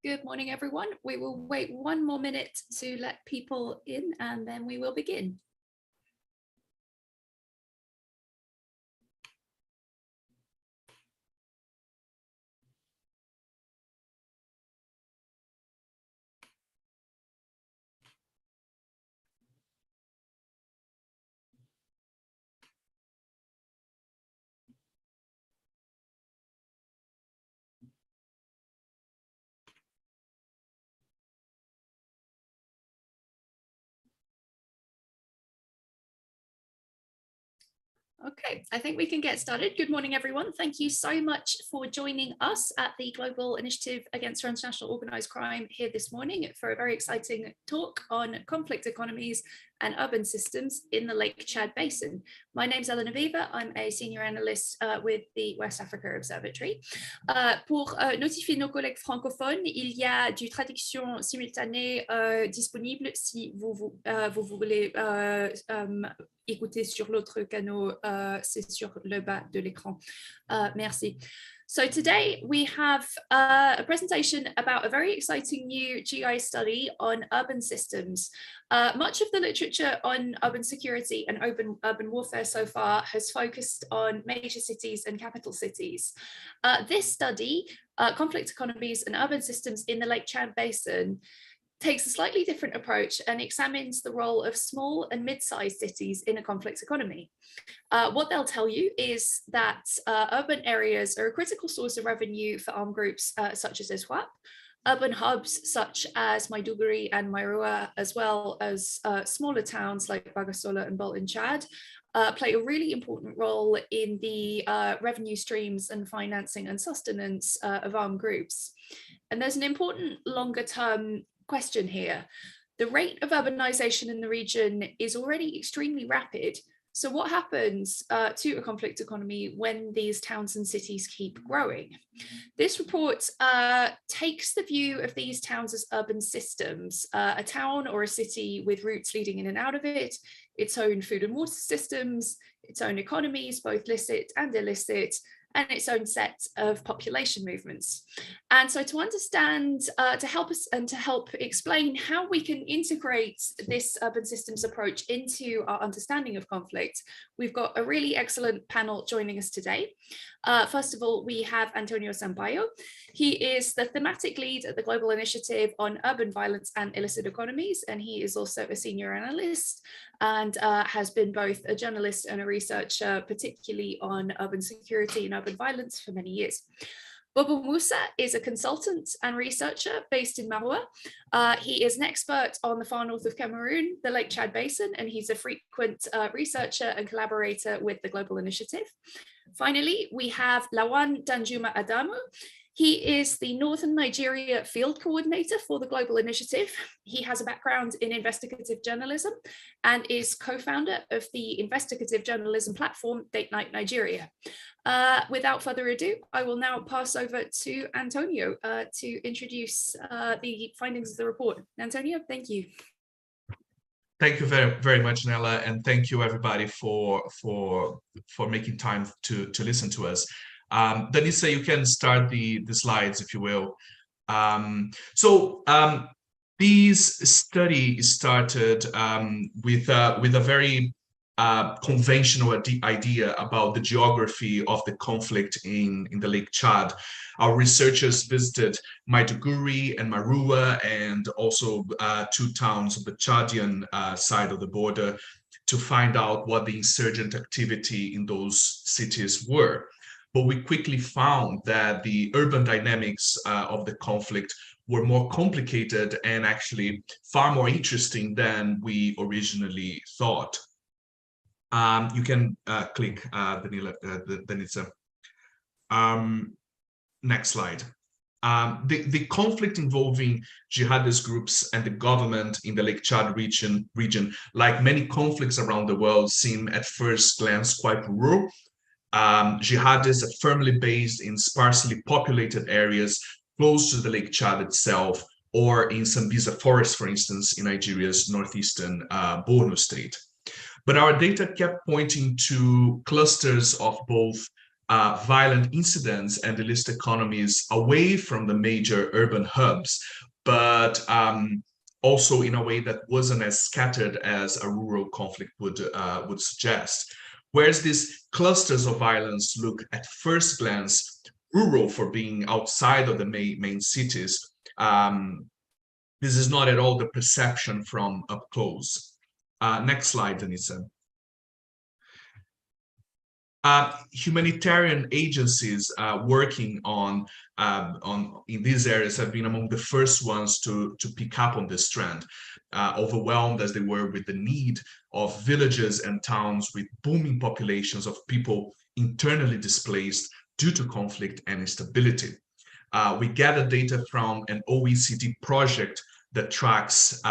Good morning, everyone. We will wait one more minute to let people in and then we will begin. Okay, I think we can get started. Good morning, everyone. Thank you so much for joining us at the Global Initiative Against Transnational Organised Crime here this morning for a very exciting talk on conflict economies and urban systems in the Lake Chad Basin. My name's Eleanor Viva. I'm a senior analyst with the West Africa Observatory. Pour notifier nos collègues francophones, il y a du traduction simultanée disponible si vous voulez écouter sur l'autre canal, c'est sur le bas de l'écran. Merci. So today we have a presentation about a very exciting new GI study on urban systems. Much of the literature on urban security and urban warfare so far has focused on major cities and capital cities. This study, Conflict Economies and Urban Systems in the Lake Chad Basin, takes a slightly different approach and examines the role of small and mid-sized cities in a conflict economy. What they'll tell you is that urban areas are a critical source of revenue for armed groups such as ISWAP. Urban hubs such as Maiduguri and Mairua, as well as smaller towns like Bagasola and Bolton Chad, play a really important role in the revenue streams and financing and sustenance of armed groups. And there's an important longer-term question here. The rate of urbanization in the region is already extremely rapid. So what happens to a conflict economy when these towns and cities keep growing? This report takes the view of these towns as urban systems, a town or a city with routes leading in and out of it, its own food and water systems, its own economies, both licit and illicit, and its own set of population movements. And so to understand, to help us and to help explain how we can integrate this urban systems approach into our understanding of conflict, we've got a really excellent panel joining us today. First of all, we have Antonio Sampaio. He is the thematic lead at the Global Initiative on Urban Violence and Illicit Economies, and he is also a senior analyst and has been both a journalist and a researcher, particularly on urban security and urban violence for many years. Bobo Musa is a consultant and researcher based in Marua. He is an expert on the far north of Cameroon, the Lake Chad Basin, and he's a frequent researcher and collaborator with the Global Initiative. Finally, we have Lawan Danjuma Adamu. He is the Northern Nigeria Field Coordinator for the Global Initiative. He has a background in investigative journalism and is co-founder of the investigative journalism platform Date Night Nigeria. Without further ado, I will now pass over to Antonio to introduce the findings of the report. Antonio, thank you. Thank you very, very much, Nella, and thank you everybody for making time to listen to us. Danisa, you can start the slides, if you will. This study started with a very conventional idea about the geography of the conflict in the Lake Chad. Our researchers visited Maiduguri and Marua, and also two towns on the Chadian side of the border to find out what the insurgent activity in those cities were. But we quickly found that the urban dynamics of the conflict were more complicated and actually far more interesting than we originally thought. You can click, Danisa. Next slide. The conflict involving jihadist groups and the government in the Lake Chad region, like many conflicts around the world, seem at first glance quite rural. Jihadists are firmly based in sparsely populated areas close to the Lake Chad itself, or in Sambisa Forest, for instance, in Nigeria's northeastern Borno state. But our data kept pointing to clusters of both violent incidents and illicit economies away from the major urban hubs, but also in a way that wasn't as scattered as a rural conflict would suggest. Whereas these clusters of violence look at first glance rural for being outside of the main cities, this is not at all the perception from up close. Next slide, Denisa. Humanitarian agencies working in these areas have been among the first ones to pick up on this trend, overwhelmed as they were with the need of villages and towns with booming populations of people internally displaced due to conflict and instability. We gathered data from an OECD project that tracks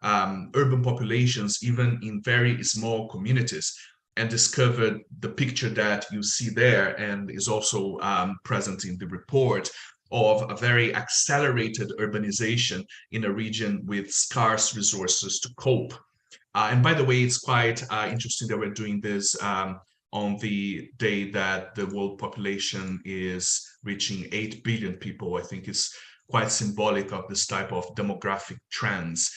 urban populations even in very small communities, and discovered the picture that you see there and is also present in the report of a very accelerated urbanization in a region with scarce resources to cope. And by the way, it's quite interesting that we're doing this on the day that the world population is reaching 8 billion people. I think it's quite symbolic of this type of demographic trends.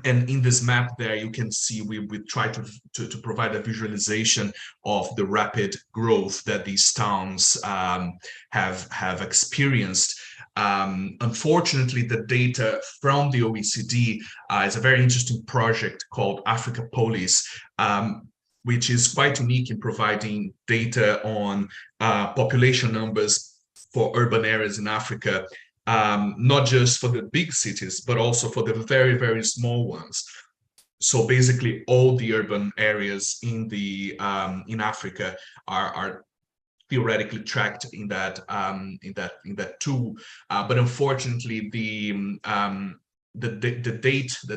And in this map there, you can see we try to provide a visualization of the rapid growth that these towns have experienced. Unfortunately, the data from the OECD is a very interesting project called Africa Police, which is quite unique in providing data on population numbers for urban areas in Africa, not just for the big cities, but also for the very, very small ones. So basically, all the urban areas in Africa are theoretically tracked in that tool. But unfortunately, the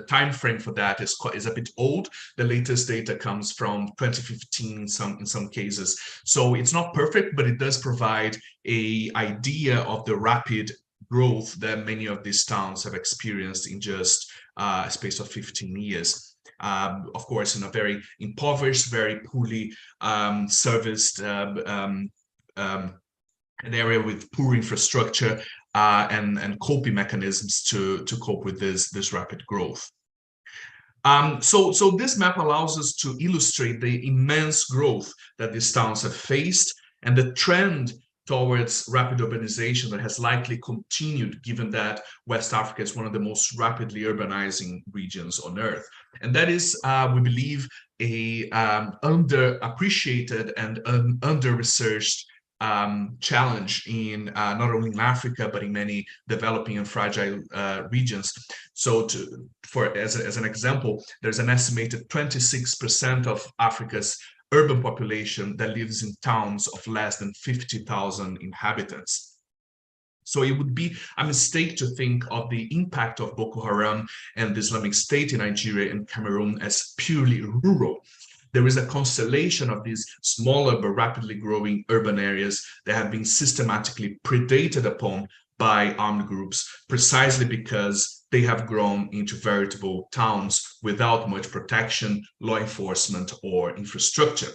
time frame for that is a bit old. The latest data comes from 2015 in some cases. So it's not perfect, but it does provide an idea of the rapid growth that many of these towns have experienced in just a space of 15 years. Of course, in a very impoverished, very poorly serviced an area with poor infrastructure and coping mechanisms to cope with this rapid growth. So this map allows us to illustrate the immense growth that these towns have faced and the trend towards rapid urbanization that has likely continued, given that West Africa is one of the most rapidly urbanizing regions on Earth. And that is, we believe, a underappreciated and under-researched challenge in not only in Africa, but in many developing and fragile regions. So as an example, there's an estimated 26% of Africa's urban population that lives in towns of less than 50,000 inhabitants. So it would be a mistake to think of the impact of Boko Haram and the Islamic State in Nigeria and Cameroon as purely rural. There is a constellation of these smaller but rapidly growing urban areas that have been systematically predated upon by armed groups, precisely because they have grown into veritable towns without much protection, law enforcement, or infrastructure.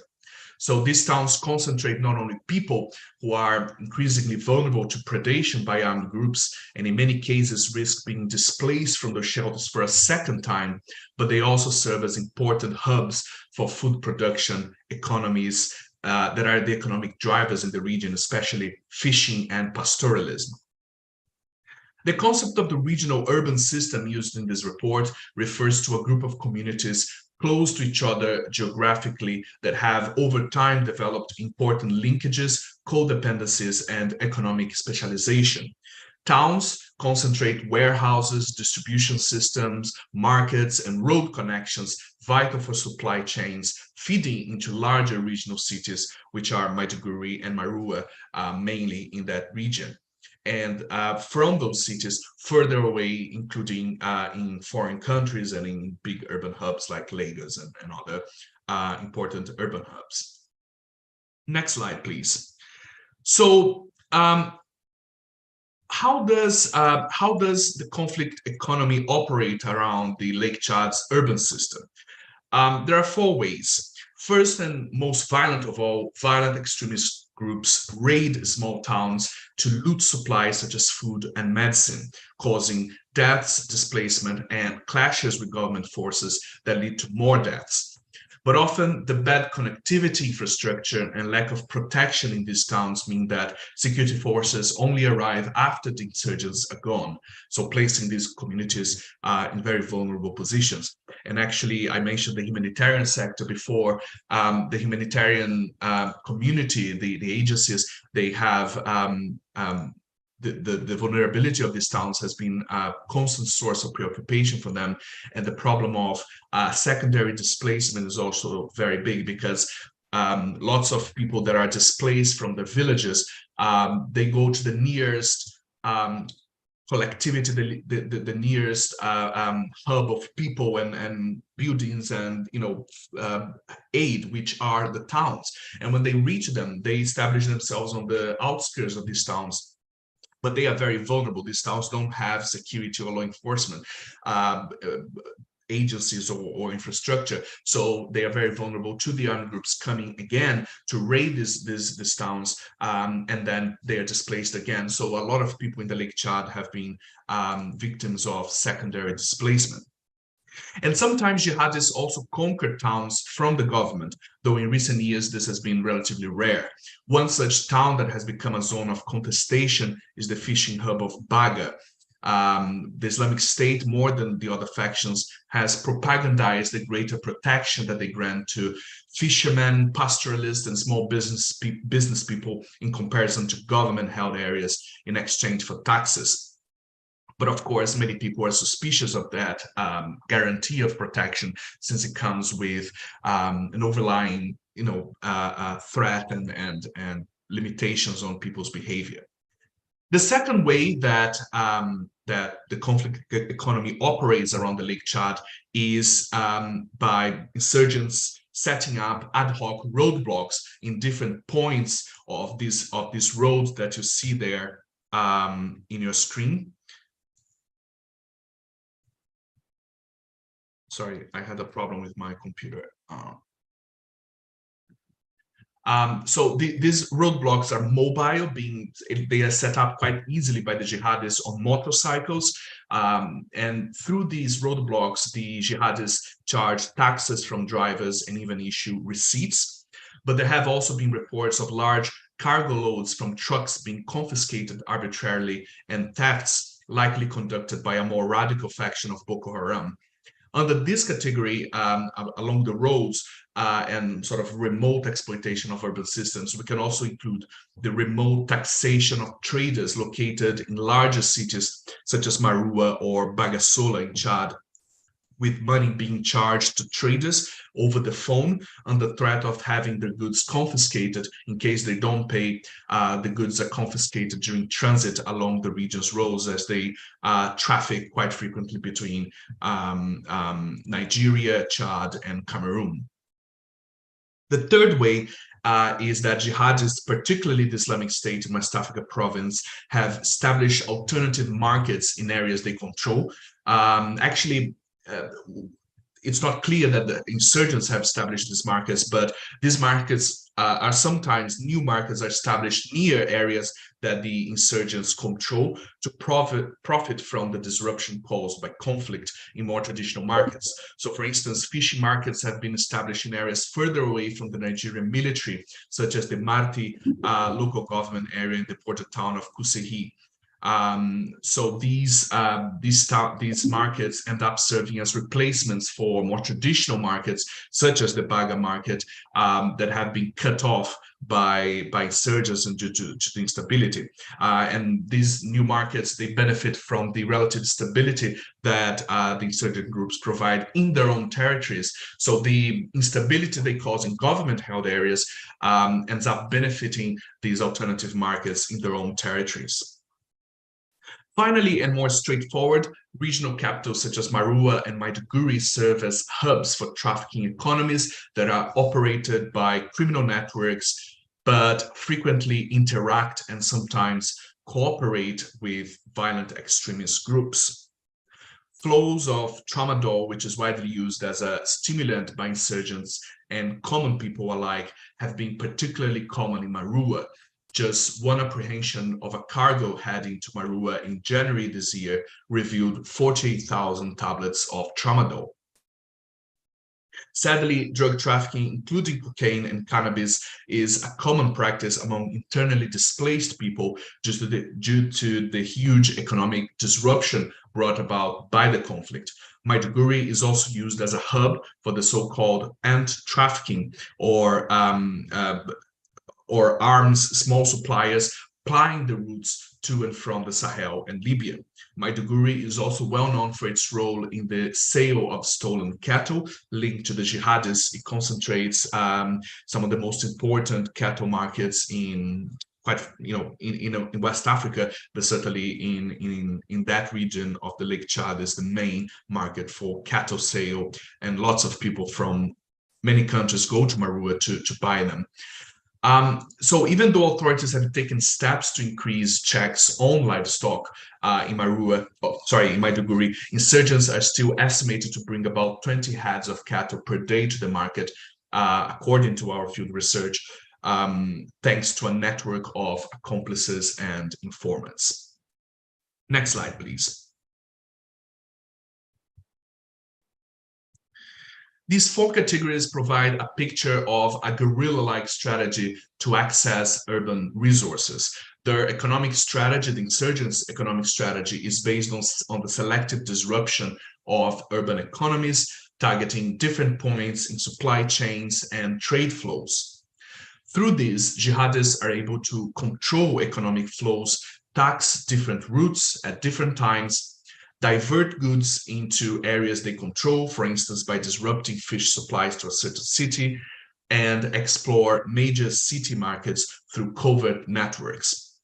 So these towns concentrate not only people who are increasingly vulnerable to predation by armed groups, and in many cases risk being displaced from their shelters for a second time, but they also serve as important hubs for food production, economies that are the economic drivers in the region, especially fishing and pastoralism. The concept of the regional urban system used in this report refers to a group of communities close to each other geographically that have over time developed important linkages, codependencies, and economic specialization. Towns concentrate warehouses, distribution systems, markets, and road connections vital for supply chains, feeding into larger regional cities, which are Maiduguri and Marua, mainly in that region. And from those cities further away, including in foreign countries and in big urban hubs like Lagos and other important urban hubs. Next slide, please. So how does the conflict economy operate around the Lake Chad's urban system? There are four ways. First and most violent of all, violent extremist groups raid small towns to loot supplies such as food and medicine, causing deaths, displacement, and clashes with government forces that lead to more deaths. But often the bad connectivity infrastructure and lack of protection in these towns mean that security forces only arrive after the insurgents are gone, so placing these communities in very vulnerable positions. And actually, I mentioned the humanitarian sector before. The humanitarian community, the agencies, they have the vulnerability of these towns has been a constant source of preoccupation for them. And the problem of secondary displacement is also very big, because lots of people that are displaced from their villages, they go to the nearest collectivity, the nearest hub of people and buildings and aid, which are the towns. And when they reach them, they establish themselves on the outskirts of these towns. But they are very vulnerable. These towns don't have security or law enforcement agencies or infrastructure, so they are very vulnerable to the armed groups coming again to raid these towns, and then they are displaced again. So a lot of people in the Lake Chad have been victims of secondary displacement. And sometimes jihadists also conquer towns from the government, though in recent years this has been relatively rare. One such town that has become a zone of contestation is the fishing hub of Baga. The Islamic State, more than the other factions, has propagandized the greater protection that they grant to fishermen, pastoralists, and small business people in comparison to government-held areas in exchange for taxes. But of course, many people are suspicious of that guarantee of protection, since it comes with an overlying, threat and limitations on people's behavior. The second way that that the conflict economy operates around the Lake Chad is by insurgents setting up ad hoc roadblocks in different points of these roads that you see there in your screen. Sorry, I had a problem with my computer. So these roadblocks are mobile, they are set up quite easily by the jihadists on motorcycles. And through these roadblocks, the jihadists charge taxes from drivers and even issue receipts. But there have also been reports of large cargo loads from trucks being confiscated arbitrarily, and thefts likely conducted by a more radical faction of Boko Haram. Under this category, along the roads and sort of remote exploitation of urban systems, we can also include the remote taxation of traders located in larger cities such as Marua or Bagasola in Chad, with money being charged to traders over the phone under threat of having their goods confiscated. In case they don't pay, the goods are confiscated during transit along the region's roads, as they traffic quite frequently between Nigeria, Chad, and Cameroon. The third way is that jihadists, particularly the Islamic State in West Africa province, have established alternative markets in areas they control. It's not clear that the insurgents have established these markets, but these markets are sometimes new markets are established near areas that the insurgents control to profit from the disruption caused by conflict in more traditional markets. So, for instance, fishing markets have been established in areas further away from the Nigerian military, such as the Marti local government area in the port town of Kusehi. So these markets end up serving as replacements for more traditional markets, such as the Baga market, that have been cut off by insurgents and due to the instability. And these new markets, they benefit from the relative stability that the insurgent groups provide in their own territories. So the instability they cause in government-held areas ends up benefiting these alternative markets in their own territories. Finally, and more straightforward, regional capitals such as Marua and Maiduguri serve as hubs for trafficking economies that are operated by criminal networks, but frequently interact and sometimes cooperate with violent extremist groups. Flows of tramadol, which is widely used as a stimulant by insurgents and common people alike, have been particularly common in Marua. Just one apprehension of a cargo heading to Marua in January this year revealed 48,000 tablets of tramadol. Sadly, drug trafficking, including cocaine and cannabis, is a common practice among internally displaced people due to the huge economic disruption brought about by the conflict. Maiduguri is also used as a hub for the so-called ant trafficking, or arms small suppliers plying the routes to and from the Sahel and Libya. Maiduguri is also well known for its role in the sale of stolen cattle linked to the jihadists. It concentrates some of the most important cattle markets in West Africa, but certainly in that region of the Lake Chad is the main market for cattle sale, and lots of people from many countries go to Marua to buy them. So even though authorities have taken steps to increase checks on livestock in Maiduguri, insurgents are still estimated to bring about 20 heads of cattle per day to the market, according to our field research, thanks to a network of accomplices and informants. Next slide, please. These four categories provide a picture of a guerrilla-like strategy to access urban resources. Their economic strategy, the insurgents' economic strategy, is based on the selective disruption of urban economies, targeting different points in supply chains and trade flows. Through this, jihadists are able to control economic flows, tax different routes at different times, divert goods into areas they control, for instance, by disrupting fish supplies to a certain city, and explore major city markets through covert networks.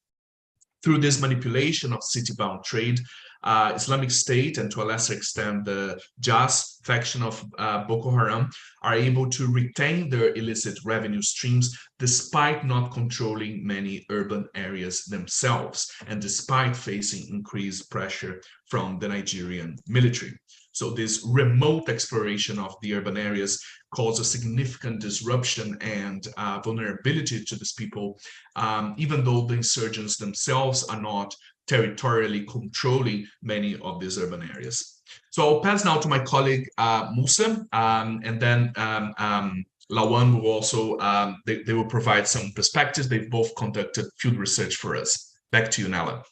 Through this manipulation of city-bound trade, Islamic State, and to a lesser extent the JAS faction of Boko Haram, are able to retain their illicit revenue streams despite not controlling many urban areas themselves, and despite facing increased pressure from the Nigerian military. So this remote exploration of the urban areas causes significant disruption and vulnerability to these people, even though the insurgents themselves are not territorially controlling many of these urban areas. So I'll pass now to my colleague Musa, and then Lawan will also, they will provide some perspectives. They've both conducted field research for us. Back to you, Nala.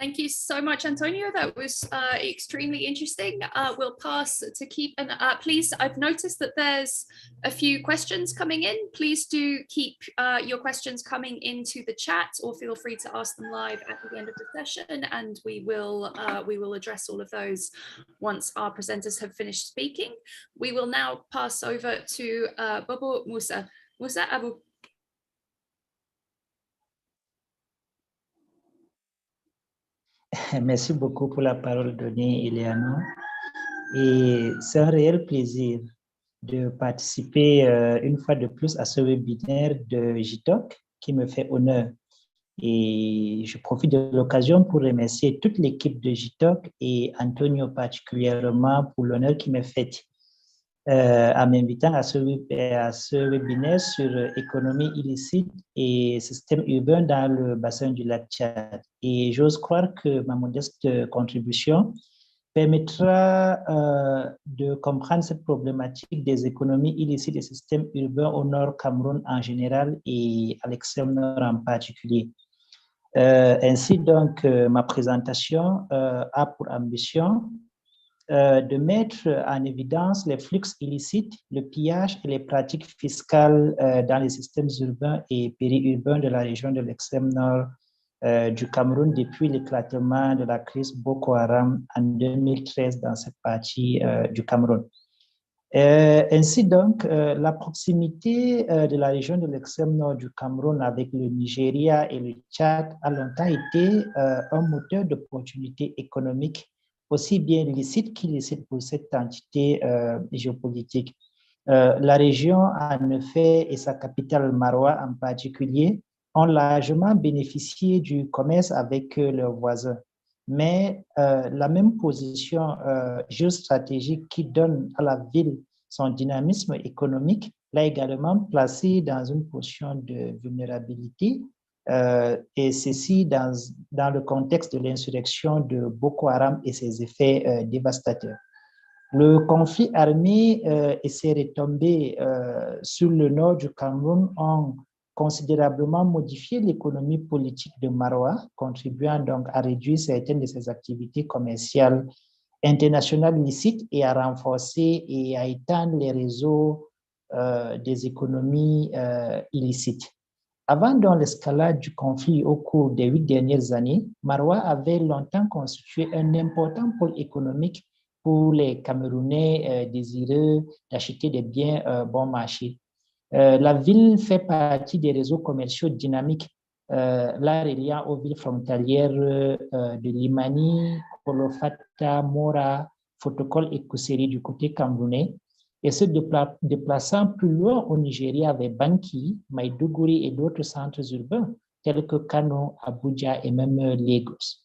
Thank you so much, Antonio. That was extremely interesting. We'll pass to keep an please. I've noticed that there's a few questions coming in. Please do keep your questions coming into the chat, or feel free to ask them live at the end of the session, and we will address all of those once our presenters have finished speaking. We will now pass over to Bobo Musa. Musa Abu. Merci beaucoup pour la parole donnée, Eleanor. Et c'est un réel plaisir de participer une fois de plus à ce webinaire de GI-TOC qui me fait honneur. Et je profite de l'occasion pour remercier toute l'équipe de GI-TOC et Antonio particulièrement pour l'honneur qui m'est fait en m'invitant à ce webinaire sur économie illicite et système urbain dans le bassin du lac Tchad. Et j'ose croire que ma modeste contribution permettra de comprendre cette problématique des économies illicites et systèmes urbains au Nord Cameroun en général et à l'extrême nord en particulier. Ainsi donc, ma présentation a pour ambition de mettre en évidence les flux illicites, le pillage et les pratiques fiscales dans les systèmes urbains et périurbains de la région de l'extrême nord du Cameroun depuis l'éclatement de la crise Boko Haram en 2013 dans cette partie du Cameroun. Ainsi donc, la proximité de la région de l'extrême nord du Cameroun avec le Nigeria et le Tchad a longtemps été un moteur d'opportunités économiques aussi bien licite qu'illicite pour cette entité géopolitique. La région, en effet, et sa capitale Maroua en particulier, ont largement bénéficié du commerce avec leurs voisins. mais la même position géostratégique qui donne à la ville son dynamisme économique l'a également placée dans une position de vulnérabilité, et ceci dans le contexte de l'insurrection de Boko Haram et ses effets dévastateurs. Le conflit armé et ses retombées sur le nord du Cameroun ont considérablement modifié l'économie politique de Maroua, contribuant donc à réduire certaines de ses activités commerciales internationales licites et à renforcer et à étendre les réseaux des économies illicites. Avant donc l'escalade du conflit au cours des 8 dernières années, Maroua avait longtemps constitué un important pôle économique pour les Camerounais désireux d'acheter des biens bon marché. La ville fait partie des réseaux commerciaux dynamiques, la reliant aux villes frontalières de Limani, Kolofata, Mora, Fotokol et Kuseri du côté camerounais, et se déplaçant plus loin au Nigeria avec Banki, Maiduguri et d'autres centres urbains tels que Kano, Abuja et même Lagos.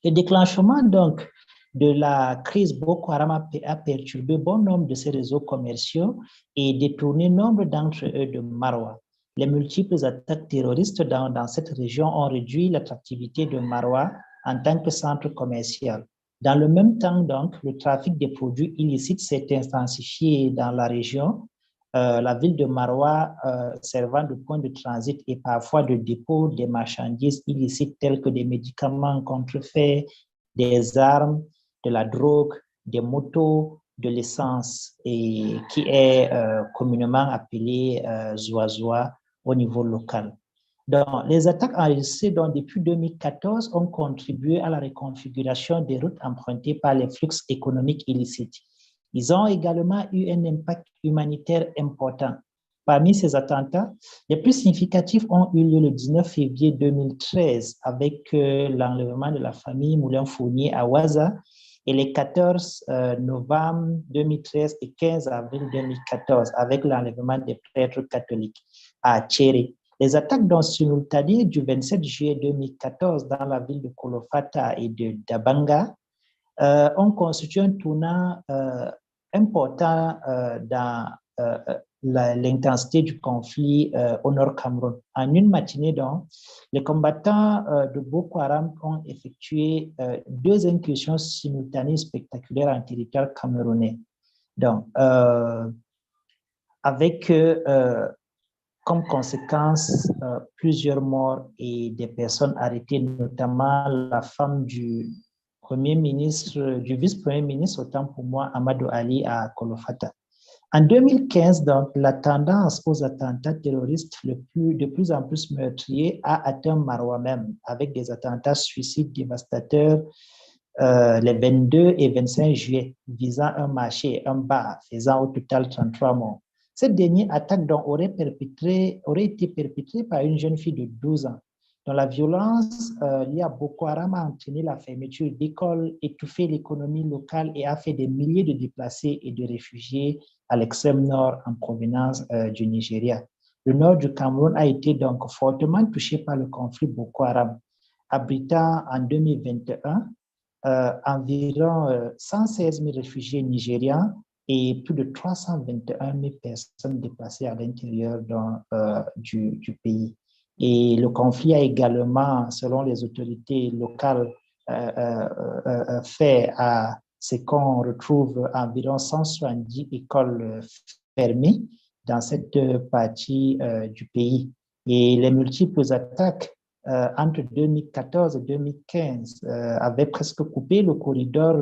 Le déclenchement donc de la crise Boko Haram a perturbé bon nombre de ces réseaux commerciaux et détourné nombre d'entre eux de Maroua. Les multiples attaques terroristes dans cette région ont réduit l'attractivité de Maroua en tant que centre commercial. Dans le même temps, donc, le trafic des produits illicites s'est intensifié dans la région. La ville de Maroua servant de point de transit et parfois de dépôt des marchandises illicites telles que des médicaments contrefaits, des armes, de la drogue, des motos, de l'essence, et qui est communément appelée Zoazoa au niveau local. Donc, les attaques enregistrées depuis 2014 ont contribué à la reconfiguration des routes empruntées par les flux économiques illicites. Ils ont également eu un impact humanitaire important. Parmi ces attentats, les plus significatifs ont eu lieu le 19 février 2013 avec l'enlèvement de la famille Moulin-Fournier à Ouaza et les 14 novembre 2013 et 15 avril 2014 avec l'enlèvement des prêtres catholiques à Tchéré. Les attaques simultanées du 27 juillet 2014 dans la ville de Kolofata et de Dabanga ont constitué un tournant important dans l'intensité du conflit au nord Cameroun. En une matinée, donc, les combattants de Boko Haram ont effectué 2 incursions simultanées spectaculaires en territoire camerounais. Donc, avec comme conséquence plusieurs morts et des personnes arrêtées, notamment la femme du vice-premier ministre, autant pour moi, Amadou Ali à Kolofata. En 2015, donc, la tendance aux attentats terroristes de plus en plus meurtriers a atteint Maroua même, avec des attentats suicides dévastateurs les 22 et 25 juillet, visant un marché et un bar, faisant au total 33 morts. Cette dernière attaque aurait été perpétrée par une jeune fille de 12 ans, dont la violence liée à Boko Haram a entraîné la fermeture d'écoles, étouffé l'économie locale et a fait des milliers de déplacés et de réfugiés à l'extrême nord en provenance du Nigeria. Le nord du Cameroun a été donc fortement touché par le conflit Boko Haram, abritant en 2021 environ 116 000 réfugiés nigérians et plus de 321 000 personnes déplacées à l'intérieur du pays. Et le conflit a également, selon les autorités locales, fait à ce qu'on retrouve environ 170 écoles fermées dans cette partie du pays. Et les multiples attaques entre 2014 et 2015 avaient presque coupé le corridor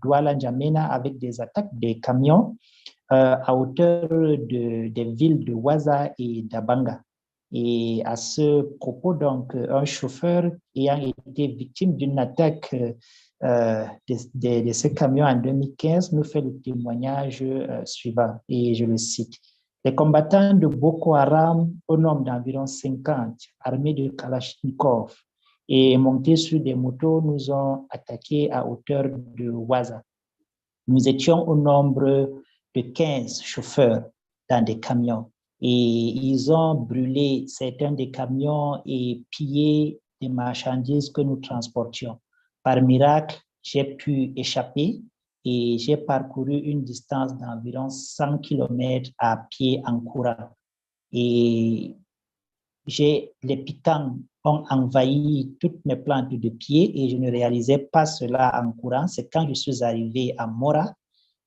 Douala-N'Djamena avec des attaques des camions à hauteur des villes de Ouaza et d'Abanga. Et à ce propos, donc, un chauffeur ayant été victime d'une attaque de ce camion en 2015 nous fait le témoignage suivant, et je le cite. Les combattants de Boko Haram, au nombre d'environ 50, armés de Kalachnikov et montés sur des motos, nous ont attaqués à hauteur de Ouaza. Nous étions au nombre de 15 chauffeurs dans des camions et ils ont brûlé certains des camions et pillé des marchandises que nous transportions. Par miracle, j'ai pu échapper et j'ai parcouru une distance d'environ 100 km à pied en courant. Et les piquants ont envahi toutes mes plantes de pied et je ne réalisais pas cela en courant. C'est quand je suis arrivé à Mora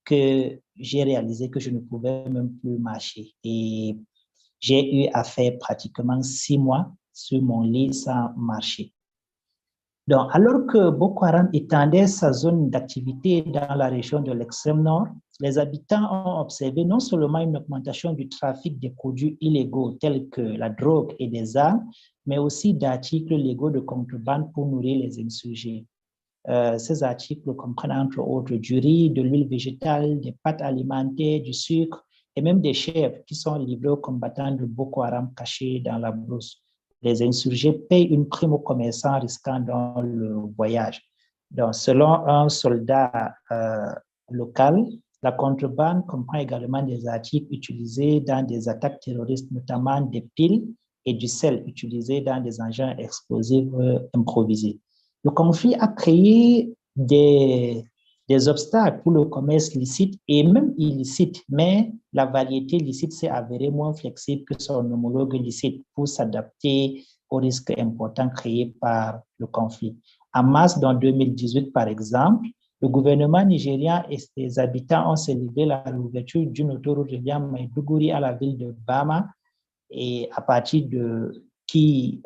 que j'ai réalisé que je ne pouvais même plus marcher. Et j'ai eu à faire pratiquement 6 mois sur mon lit sans marcher. Donc, alors que Boko Haram étendait sa zone d'activité dans la région de l'extrême nord, les habitants ont observé non seulement une augmentation du trafic des produits illégaux tels que la drogue et des armes, mais aussi d'articles légaux de contrebande pour nourrir les insurgés. Ces articles comprennent entre autres du riz, de l'huile végétale, des pâtes alimentaires, du sucre et même des chèvres qui sont livrés aux combattants de Boko Haram cachés dans la brousse. Les insurgés payent une prime aux commerçants risquant dans le voyage. Donc, selon un soldat local, la contrebande comprend également des articles utilisés dans des attaques terroristes, notamment des piles et du sel utilisés dans des engins explosifs improvisés. Le conflit a créé des obstacles pour le commerce licite et même illicite, mais la variété licite s'est avérée moins flexible que son homologue licite pour s'adapter aux risques importants créés par le conflit. En mars 2018, par exemple, le gouvernement nigérien et ses habitants ont célébré la réouverture d'une autoroute reliant Maiduguri à la ville de Bama et à partir de qui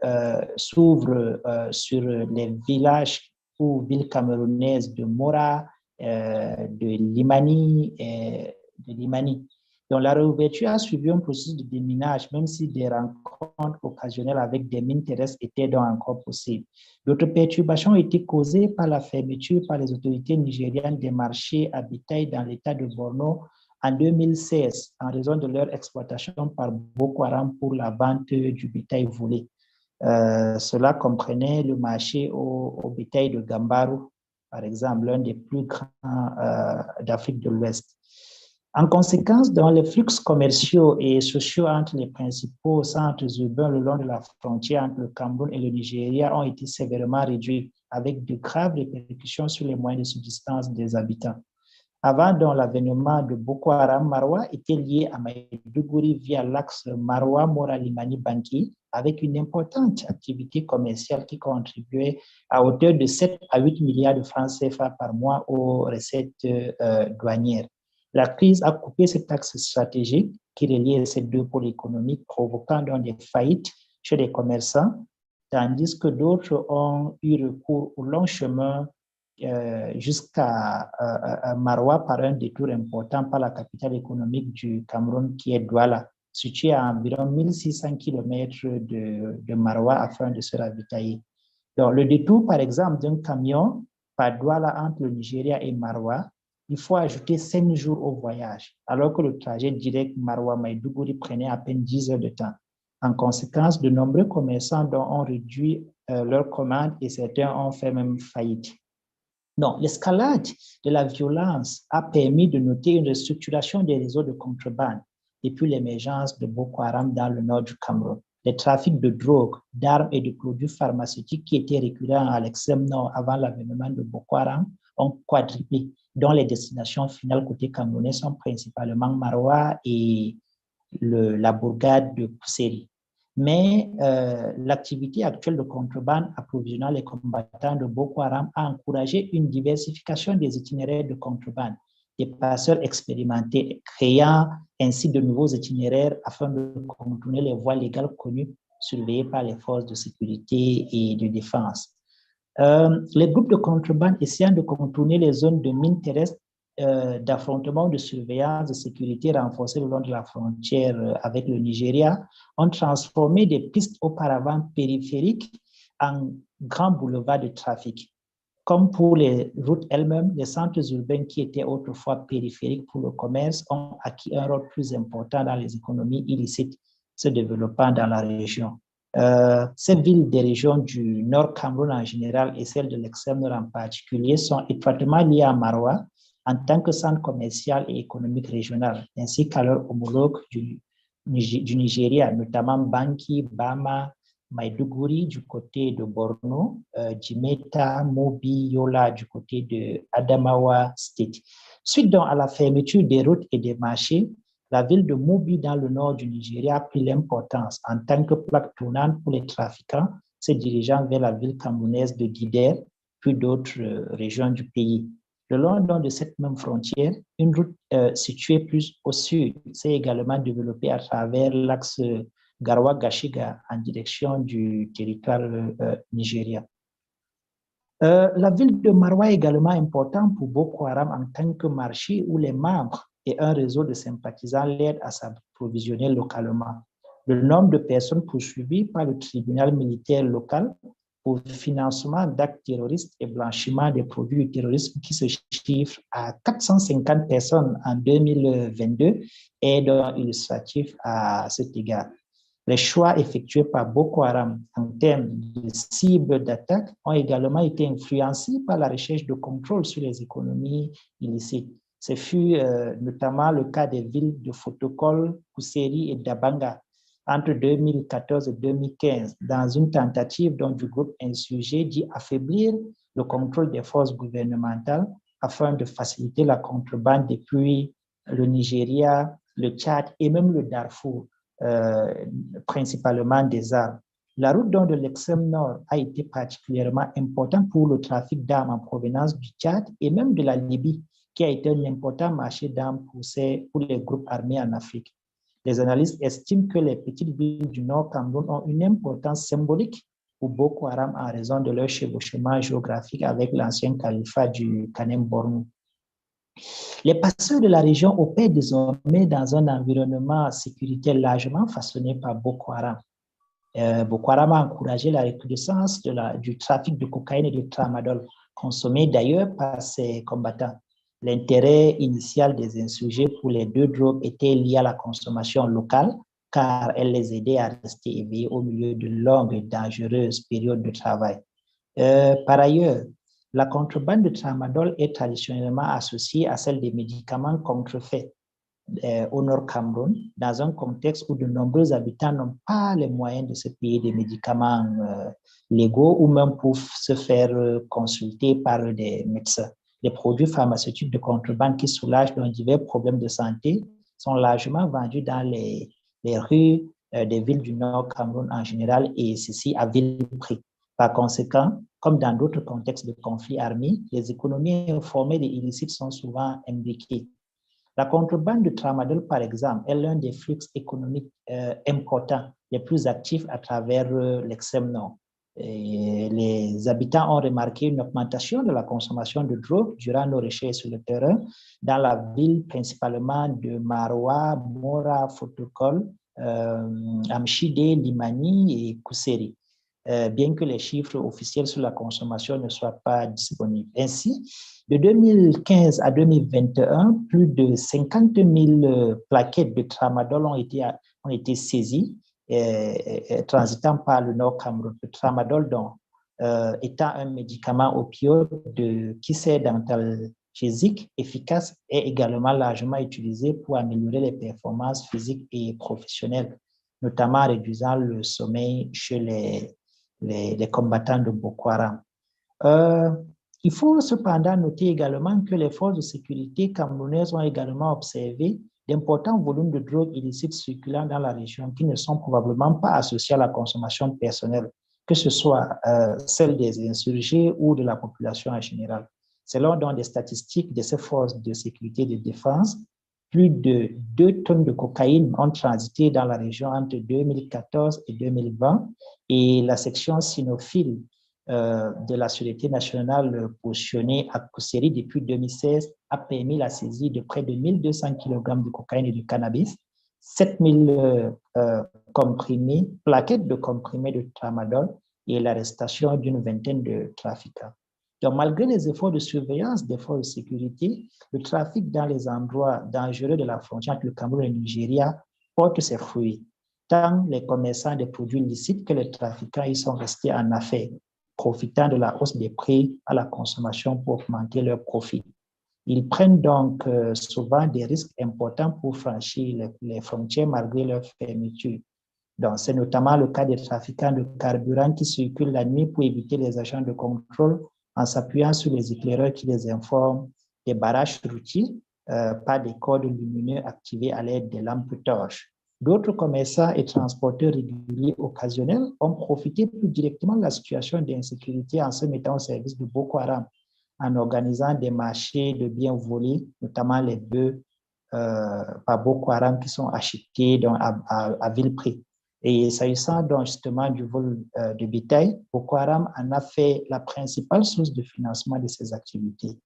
s'ouvre sur les villages ou villes camerounaises de Mora, de Limani. Donc, la réouverture a suivi un processus de déminage, même si des rencontres occasionnelles avec des mines terrestres étaient donc encore possibles. D'autres perturbations ont été causées par la fermeture par les autorités nigériennes des marchés à bétail dans l'état de Borno en 2016, en raison de leur exploitation par Boko Haram pour la vente du bétail volé. Cela comprenait le marché au bétail de Gambaru, par exemple, l'un des plus grands d'Afrique de l'Ouest. En conséquence, dans les flux commerciaux et sociaux entre les principaux centres urbains le long de la frontière entre le Cameroun et le Nigeria ont été sévèrement réduits, avec de graves répercussions sur les moyens de subsistance des habitants. Avant, dans l'avènement de Boko Haram, Marwa était lié à Maiduguri via l'axe Marwa-Mora-Limani-Banki, avec une importante activité commerciale qui contribuait à hauteur de 7 à 8 milliards de francs CFA par mois aux recettes douanières. La crise a coupé cet axe stratégique qui reliait ces deux pôles économiques, provoquant donc des faillites chez les commerçants, tandis que d'autres ont eu recours au long chemin jusqu'à Marwa par un détour important par la capitale économique du Cameroun qui est Douala, située à environ 1600 km de Marwa afin de se ravitailler. Donc, le détour, par exemple, d'un camion par Douala entre le Nigeria et Marwa, il faut ajouter 5 jours au voyage, alors que le trajet direct Marwa-Maiduguri prenait à peine 10 heures de temps. En conséquence, de nombreux commerçants ont réduit leurs commandes et certains ont fait même faillite. Donc, l'escalade de la violence a permis de noter une restructuration des réseaux de contrebande depuis l'émergence de Boko Haram dans le nord du Cameroun. Les trafics de drogue, d'armes et de produits pharmaceutiques qui étaient récurrents à l'extrême nord avant l'avènement de Boko Haram ont quadruplé, dont les destinations finales côté camerounais sont principalement Marwa et la bourgade de Pousseri. Mais l'activité actuelle de contrebande approvisionnant les combattants de Boko Haram a encouragé une diversification des itinéraires de contrebande, des passeurs expérimentés, créant ainsi de nouveaux itinéraires afin de contourner les voies légales connues, surveillées par les forces de sécurité et de défense. Les groupes de contrebande essayant de contourner les zones de mines terrestres d'affrontement, de surveillance, de sécurité renforcée le long de la frontière avec le Nigeria ont transformé des pistes auparavant périphériques en grands boulevards de trafic. Comme pour les routes elles-mêmes, les centres urbains qui étaient autrefois périphériques pour le commerce ont acquis un rôle plus important dans les économies illicites se développant dans la région. Ces villes des régions du Nord Cameroun en général et celles de l'extrême Nord en particulier sont étroitement liées à Marwa en tant que centre commercial et économique régional, ainsi qu'à leurs homologues du Nigeria, notamment Banki, Bama, Maiduguri du côté de Borno, Jimeta, Mobi, Yola du côté de Adamawa State. Suite donc à la fermeture des routes et des marchés, la ville de Mobi dans le nord du Nigeria a pris l'importance en tant que plaque tournante pour les trafiquants se dirigeant vers la ville camerounaise de Guider, puis d'autres régions du pays. Le long de cette même frontière, une route située plus au sud s'est également développée à travers l'axe Garwa-Gashiga en direction du territoire nigérien. La ville de Marwa est également importante pour Boko Haram en tant que marché où les membres et un réseau de sympathisants l'aident à s'approvisionner localement. Le nombre de personnes poursuivies par le tribunal militaire local pour financement d'actes terroristes et blanchiment des produits du terrorisme qui se chiffre à 450 personnes en 2022 est donc illustratif à cet égard. Les choix effectués par Boko Haram en termes de cibles d'attaque ont également été influencés par la recherche de contrôle sur les économies illicites. Ce fut notamment le cas des villes de Fotokol, Kuseri et Dabanga entre 2014 et 2015, dans une tentative du groupe insurgé d'affaiblir le contrôle des forces gouvernementales afin de faciliter la contrebande depuis le Nigeria, le Tchad et même le Darfour. Principalement des armes. La route de l'extrême nord a été particulièrement importante pour le trafic d'armes en provenance du Tchad et même de la Libye, qui a été un important marché d'armes pour les groupes armés en Afrique. Les analystes estiment que les petites villes du Nord Cameroun ont une importance symbolique pour Boko Haram en raison de leur chevauchement géographique avec l'ancien califat du Kanem-Borno. Les passeurs de la région opèrent désormais dans un environnement sécuritaire largement façonné par Boko Haram. Boko Haram a encouragé la recrudescence du trafic de cocaïne et de tramadol, consommé d'ailleurs par ses combattants. L'intérêt initial des insurgés pour les deux drogues était lié à la consommation locale, car elle les aidait à rester éveillés au milieu de longues et dangereuses périodes de travail. Par ailleurs, la contrebande de tramadol est traditionnellement associée à celle des médicaments contrefaits au Nord Cameroun, dans un contexte où de nombreux habitants n'ont pas les moyens de se payer des médicaments légaux ou même pour se faire consulter par des médecins. Les produits pharmaceutiques de contrebande qui soulagent divers problèmes de santé sont largement vendus dans les rues des villes du Nord Cameroun en général et ceci à vil prix. Par conséquent, comme dans d'autres contextes de conflits armés, les économies informelles et illicites sont souvent imbriquées. La contrebande de tramadol, par exemple, est l'un des flux économiques importants, les plus actifs à travers l'extrême nord. Et les habitants ont remarqué une augmentation de la consommation de drogue durant nos recherches sur le terrain dans la ville principalement de Maroua, Mora, Fotokol, Amchide, Limani et Kuseri. Bien que les chiffres officiels sur la consommation ne soient pas disponibles. Ainsi, de 2015 à 2021, plus de 50 000 plaquettes de tramadol ont été saisies, transitant par le Nord Cameroun. Le tramadol, étant un médicament opioïde qui sert d'analgésique efficace, est également largement utilisé pour améliorer les performances physiques et professionnelles, notamment en réduisant le sommeil chez les combattants de Boko Haram. Il faut cependant noter également que les forces de sécurité camerounaises ont également observé d'importants volumes de drogue illicites circulant dans la région qui ne sont probablement pas associés à la consommation personnelle, que ce soit celle des insurgés ou de la population en général. Selon des statistiques de ces forces de sécurité et de défense, plus de 2 tonnes de cocaïne ont transité dans la région entre 2014 et 2020 et la section cynophile de la Sûreté nationale positionnée à Kuseri depuis 2016 a permis la saisie de près de 1200 kg de cocaïne et de cannabis, 7000 plaquettes de comprimés de tramadol et l'arrestation d'une vingtaine de trafiquants. Donc, malgré les efforts de surveillance des forces de sécurité, le trafic dans les endroits dangereux de la frontière entre le Cameroun et le Nigeria porte ses fruits. Tant les commerçants des produits licites que les trafiquants y sont restés en affaires, profitant de la hausse des prix à la consommation pour augmenter leurs profits. Ils prennent donc souvent des risques importants pour franchir les frontières malgré leur fermeture. Donc, c'est notamment le cas des trafiquants de carburant qui circulent la nuit pour éviter les agents de contrôle en s'appuyant sur les éclaireurs qui les informent des barrages routiers par des codes lumineux activés à l'aide des lampes torches. D'autres commerçants et transporteurs réguliers occasionnels ont profité plus directement de la situation d'insécurité en se mettant au service de Boko Haram, en organisant des marchés de biens volés, notamment les bœufs par Boko Haram qui sont achetés à vil prix. Et s'agissant donc justement du vol de bétail, Boko Haram en a fait la principale source de financement de ses activités.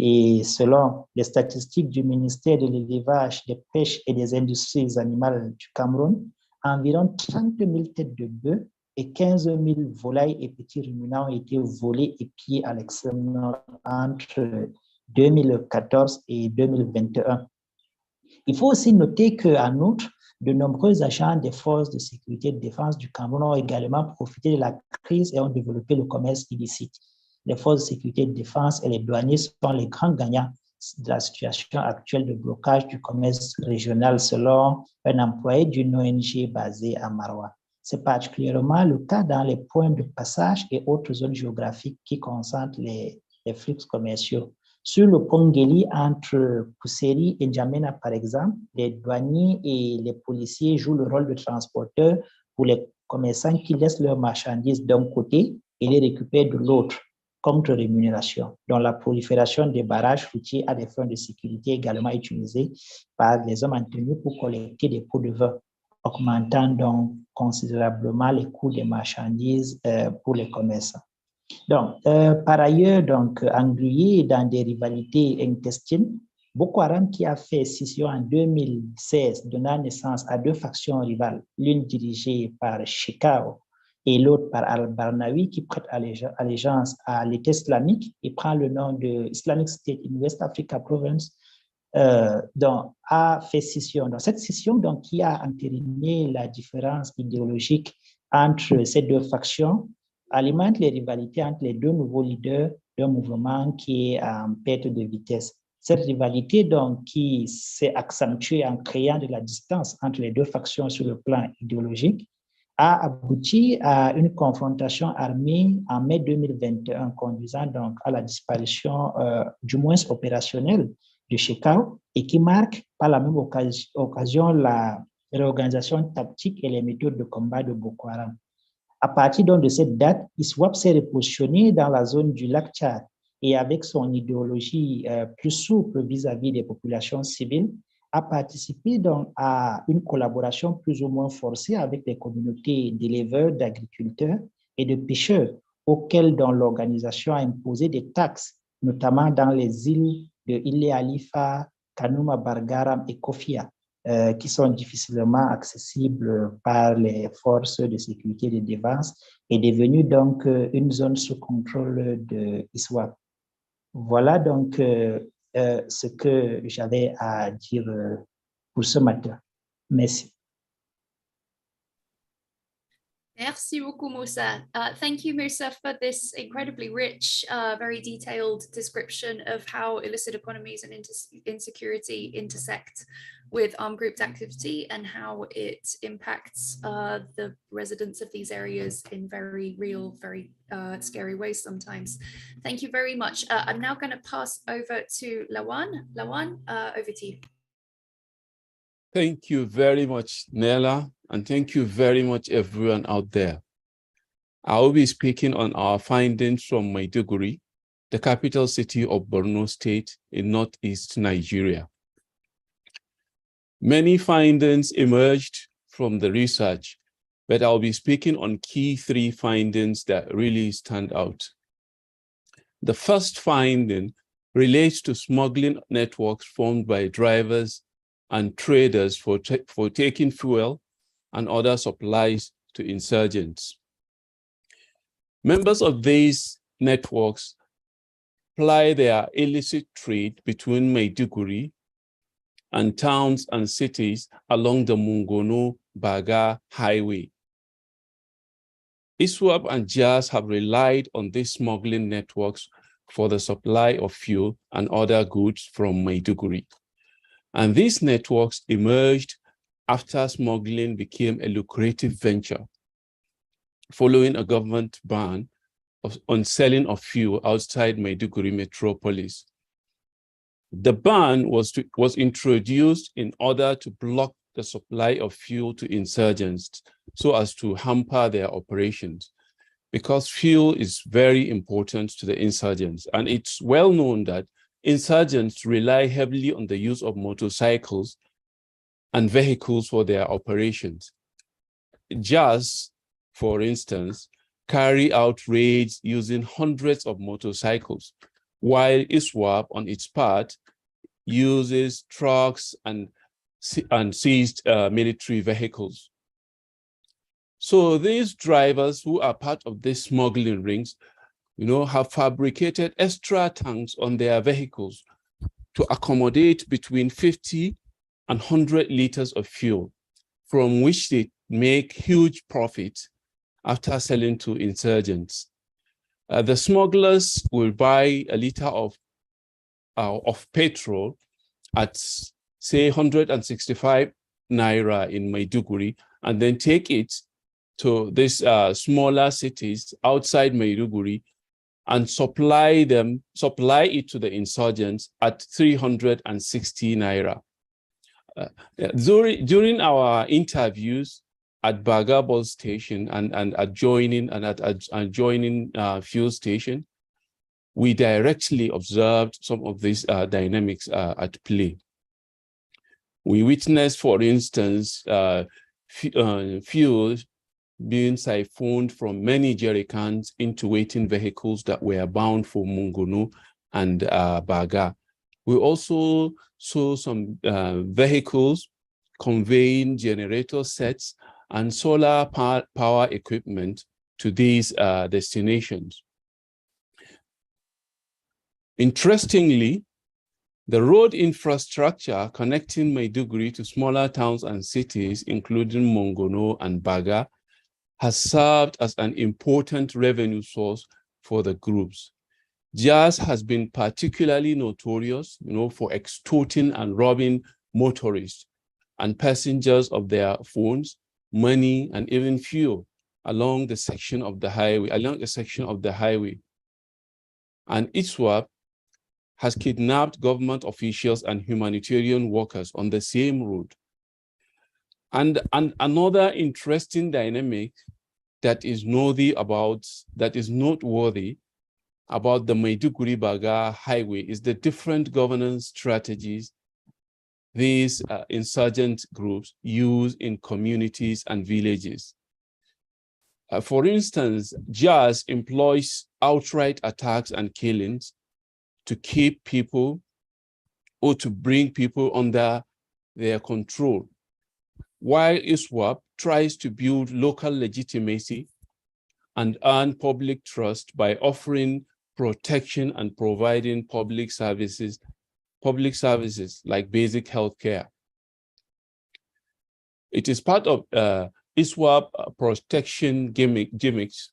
Et selon les statistiques du ministère de l'Élevage, des Pêches et des Industries animales du Cameroun, environ 30 000 têtes de bœufs et 15 000 volailles et petits ruminants ont été volés et pillés à l'extrême nord entre 2014 et 2021. Il faut aussi noter qu'en outre, de nombreux agents des forces de sécurité et de défense du Cameroun ont également profité de la crise et ont développé le commerce illicite. Les forces de sécurité et de défense et les douaniers sont les grands gagnants de la situation actuelle de blocage du commerce régional selon un employé d'une ONG basée à Maroua. C'est particulièrement le cas dans les points de passage et autres zones géographiques qui concentrent les flux commerciaux. Sur le pont Guéli entre Pousseri et N'Djamena, par exemple, les douaniers et les policiers jouent le rôle de transporteurs pour les commerçants qui laissent leurs marchandises d'un côté et les récupèrent de l'autre, contre rémunération. Donc, la prolifération des barrages routiers à des fins de sécurité est également utilisée par les hommes en tenue pour collecter des pots de vin, augmentant donc considérablement les coûts des marchandises pour les commerçants. Donc, par ailleurs, donc, englué dans des rivalités intestines, Boko Haram, qui a fait scission en 2016, donnant naissance à deux factions rivales, l'une dirigée par Shekau et l'autre par Al-Barnawi, qui prête allégeance à l'État islamique et prend le nom de Islamic State in West Africa Province, donc, a fait scission. Donc, cette scission donc, qui a entériné la différence idéologique entre ces deux factions alimente les rivalités entre les deux nouveaux leaders d'un mouvement qui est en perte de vitesse. Cette rivalité, donc, qui s'est accentuée en créant de la distance entre les deux factions sur le plan idéologique, a abouti à une confrontation armée en mai 2021, conduisant donc à la disparition, du moins opérationnelle, de Shekau et qui marque par la même occasion la réorganisation tactique et les méthodes de combat de Boko Haram. À partir donc de cette date, ISWAP s'est repositionné dans la zone du lac Tchad et avec son idéologie plus souple vis-à-vis des populations civiles, a participé donc à une collaboration plus ou moins forcée avec les communautés d'éleveurs, d'agriculteurs et de pêcheurs, auxquelles l'organisation a imposé des taxes, notamment dans les îles de Ile Alifa, Kanuma Bargaram et Kofia, qui sont difficilement accessibles par les forces de sécurité et de défense, est devenue donc une zone sous contrôle de ISWAP. Voilà donc ce que j'avais à dire pour ce matin. Merci. Merci beaucoup, Moussa. Thank you, Moussa, for this incredibly rich, very detailed description of how illicit economies and insecurity intersect with armed grouped activity and how it impacts the residents of these areas in very real, very scary ways sometimes. Thank you very much. I'm now going to pass over to Lawan. Lawan, over to you. Thank you very much, Nella, and thank you very much, everyone out there. I will be speaking on our findings from Maiduguri, the capital city of Borno State in northeast Nigeria. Many findings emerged from the research, but I'll be speaking on key three findings that really stand out. The first finding relates to smuggling networks formed by drivers and traders for taking fuel and other supplies to insurgents. Members of these networks ply their illicit trade between Maiduguri and towns and cities along the Mungono-Baga highway. ISWAP and JAS have relied on these smuggling networks for the supply of fuel and other goods from Maiduguri. And these networks emerged after smuggling became a lucrative venture following a government ban on selling of fuel outside Maiduguri metropolis. The ban was introduced in order to block the supply of fuel to insurgents so as to hamper their operations, because fuel is very important to the insurgents. And it's well known that insurgents rely heavily on the use of motorcycles and vehicles for their operations. JAS, for instance, carry out raids using hundreds of motorcycles, while ISWAP, on its part, uses trucks and seized military vehicles. So these drivers who are part of these smuggling rings, have fabricated extra tanks on their vehicles to accommodate between 50 and 100 liters of fuel, from which they make huge profits after selling to insurgents. The smugglers will buy a liter of petrol at, say, 165 naira in Maiduguri, and then take it to these smaller cities outside Maiduguri and supply it to the insurgents at 360 naira. During our interviews at Bagabol station and adjoining fuel station, we directly observed some of these dynamics at play. We witnessed, for instance, fuel being siphoned from many jerrycans into waiting vehicles that were bound for Mungono and Baga. We also saw some vehicles conveying generator sets and solar power equipment to these destinations. Interestingly, the road infrastructure connecting Maiduguri to smaller towns and cities, including Mongono and Baga, has served as an important revenue source for the groups. JAS has been particularly notorious, for extorting and robbing motorists and passengers of their phones, money, and even fuel along the section of the highway. And ISWAP has kidnapped government officials and humanitarian workers on the same road. And another interesting dynamic that is noteworthy about the Maiduguri-Baga highway is the different governance strategies these insurgent groups use in communities and villages. For instance, JAS employs outright attacks and killings to keep people or to bring people under their control, while ISWAP tries to build local legitimacy and earn public trust by offering protection and providing public services like basic health care. It is part of ISWAP protection gimmicks,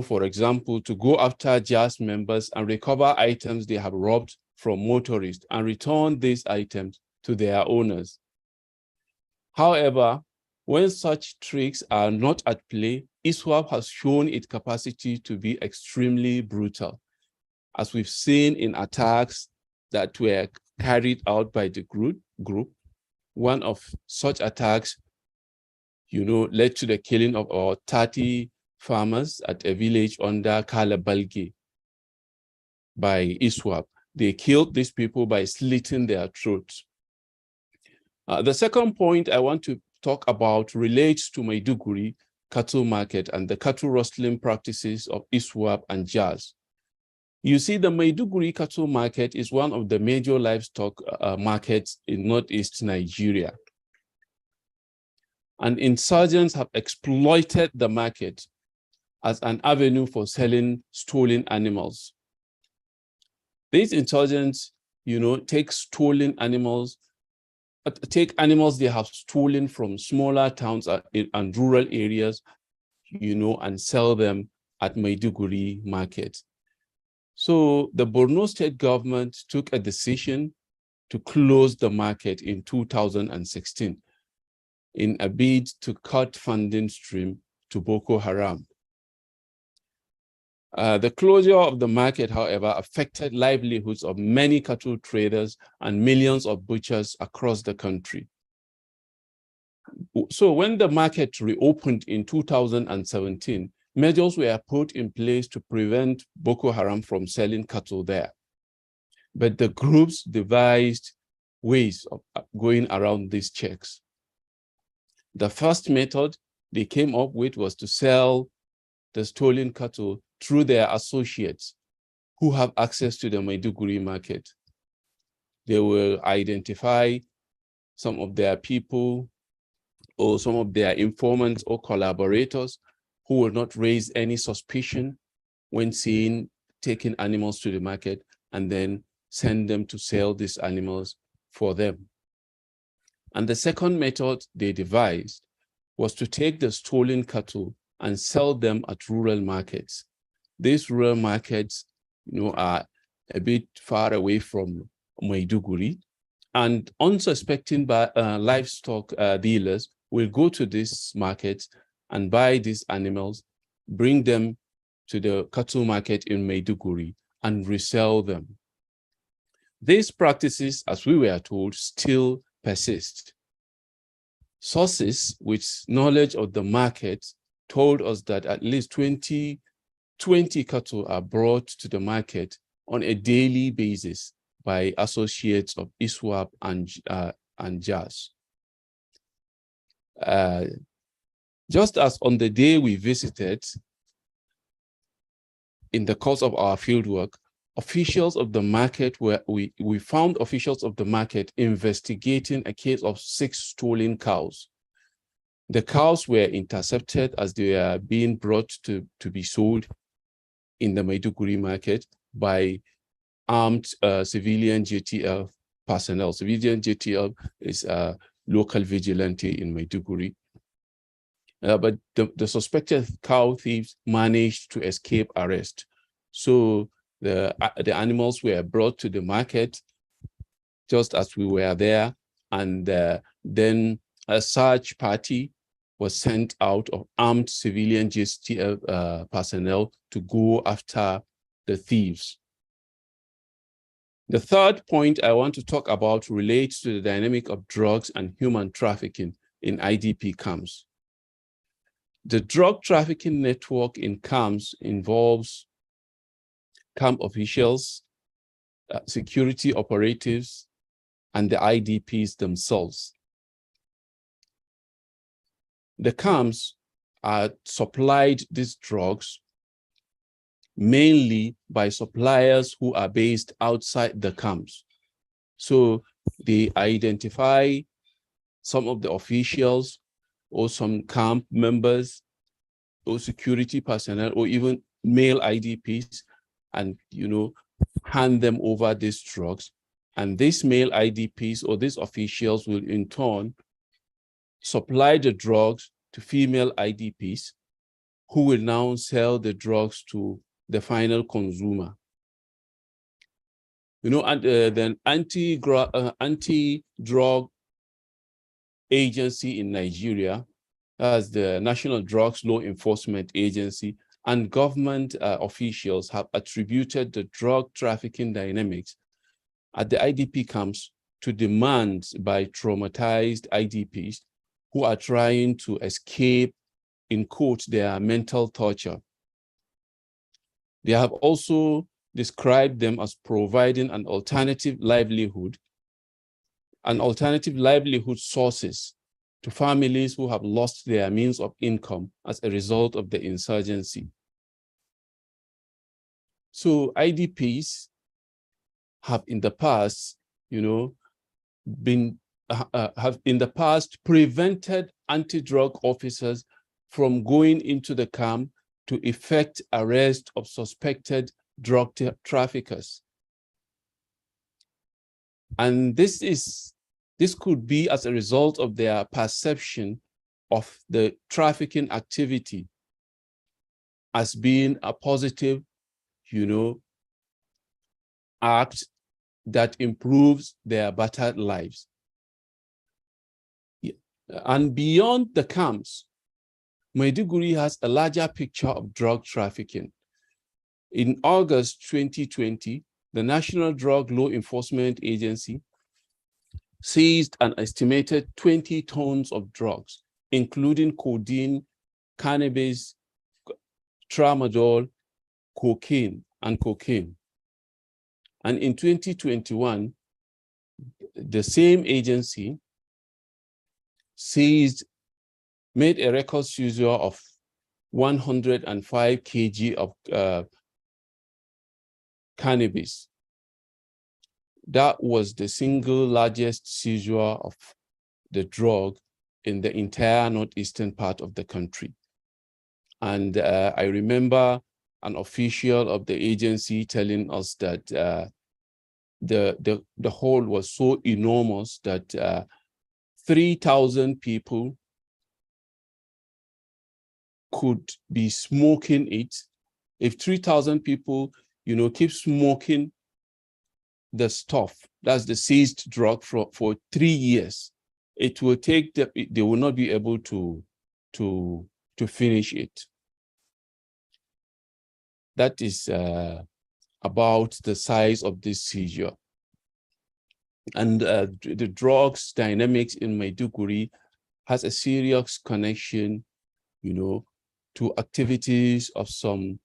for example, to go after JAS members and recover items they have robbed from motorists and return these items to their owners. However, when such tricks are not at play, ISWAP has shown its capacity to be extremely brutal, as we've seen in attacks that were carried out by the group. One of such attacks, led to the killing of our 30 farmers at a village under Kalabalgi by ISWAP. They killed these people by slitting their throats. The second point I want to talk about relates to Maiduguri cattle market and the cattle rustling practices of ISWAP and JAS. You see, the Maiduguri cattle market is one of the major livestock markets in northeast Nigeria. And insurgents have exploited the market as an avenue for selling stolen animals. These insurgents, take stolen animals, take animals they have stolen from smaller towns and rural areas, and sell them at Maiduguri market. So the Borno state government took a decision to close the market in 2016. in a bid to cut funding stream to Boko Haram. The closure of the market, however, affected livelihoods of many cattle traders and millions of butchers across the country. So when the market reopened in 2017, measures were put in place to prevent Boko Haram from selling cattle there. But the groups devised ways of going around these checks. The first method they came up with was to sell the stolen cattle through their associates who have access to the Maiduguri market. They will identify some of their people or some of their informants or collaborators who will not raise any suspicion when seen taking animals to the market, and then send them to sell these animals for them. And the second method they devised was to take the stolen cattle and sell them at rural markets. These rural markets, are a bit far away from Maiduguri, and unsuspecting livestock dealers will go to these markets and buy these animals, bring them to the cattle market in Maiduguri and resell them. These practices, as we were told, still persist. Sources with knowledge of the market told us that at least 20 cattle are brought to the market on a daily basis by associates of ISWAP and JAS. Just as on the day we visited, in the course of our fieldwork, officials of the market we found officials of the market investigating a case of 6 stolen cows. The cows were intercepted as they were being brought to be sold in the Maiduguri market by armed civilian JTL personnel. Civilian JTL is a local vigilante in Maiduguri. But the suspected cow thieves managed to escape arrest. So the animals were brought to the market just as we were there, and then a search party was sent out of armed civilian JTL personnel to go after the thieves. The third point I want to talk about relates to the dynamic of drugs and human trafficking in IDP camps. The drug trafficking network in camps involves camp officials, security operatives, and the IDPs themselves. The camps are supplied these drugs mainly by suppliers who are based outside the camps. So they identify some of the officials or some camp members or security personnel or even male IDPs and, hand them over these drugs. And these male IDPs or these officials will in turn supply the drugs to female IDPs who will now sell the drugs to the final consumer. And then anti-drug agency in Nigeria, as the National Drugs Law Enforcement Agency, and government officials have attributed the drug trafficking dynamics at the IDP camps to demands by traumatized IDPs who are trying to escape, in quote, their mental torture. They have also described them as providing an alternative livelihood sources to families who have lost their means of income as a result of the insurgency. So IDPs have in the past, prevented anti-drug officers from going into the camp to effect arrest of suspected drug traffickers. And this could be as a result of their perception of the trafficking activity as being a positive, act that improves their battered lives. And beyond the camps, Maiduguri has a larger picture of drug trafficking. In August 2020, the National Drug Law Enforcement Agency seized an estimated 20 tons of drugs, including codeine, cannabis, tramadol, cocaine. And in 2021, the same agency made a record seizure of 105 kg of cannabis. That was the single largest seizure of the drug in the entire northeastern part of the country. And I remember an official of the agency telling us that the hole was so enormous that 3,000 people could be smoking it. If 3,000 people, keep smoking the stuff, that's the seized drug for 3 years, it will take they will not be able to finish it. That is about the size of this seizure. And the drugs dynamics in Maiduguri has a serious connection, to activities of some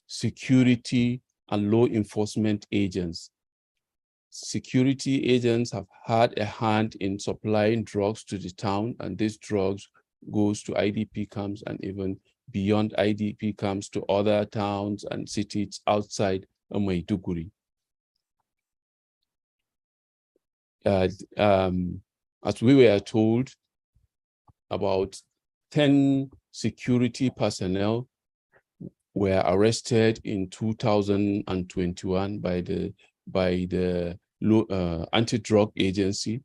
security and law enforcement agents. Security agents have had a hand in supplying drugs to the town, and these drugs goes to IDP camps and even beyond IDP camps to other towns and cities outside of Maiduguri. As we were told, about 10 security personnel were arrested in 2021 by the anti-drug agency,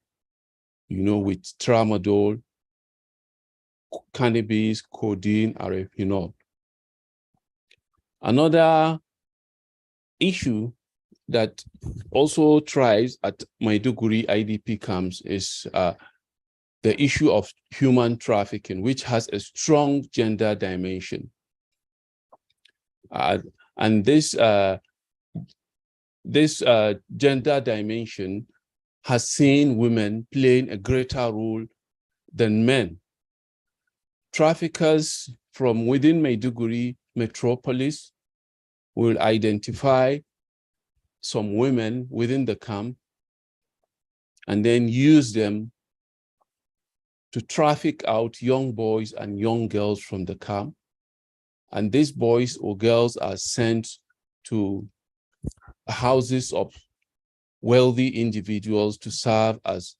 with tramadol, cannabis, codeine, aripinol. Another issue that also thrives at Maiduguri IDP camps is the issue of human trafficking, which has a strong gender dimension. And this gender dimension has seen women playing a greater role than men. Traffickers from within Maiduguri metropolis will identify some women within the camp and then use them to traffic out young boys and young girls from the camp. And these boys or girls are sent to houses of wealthy individuals to serve as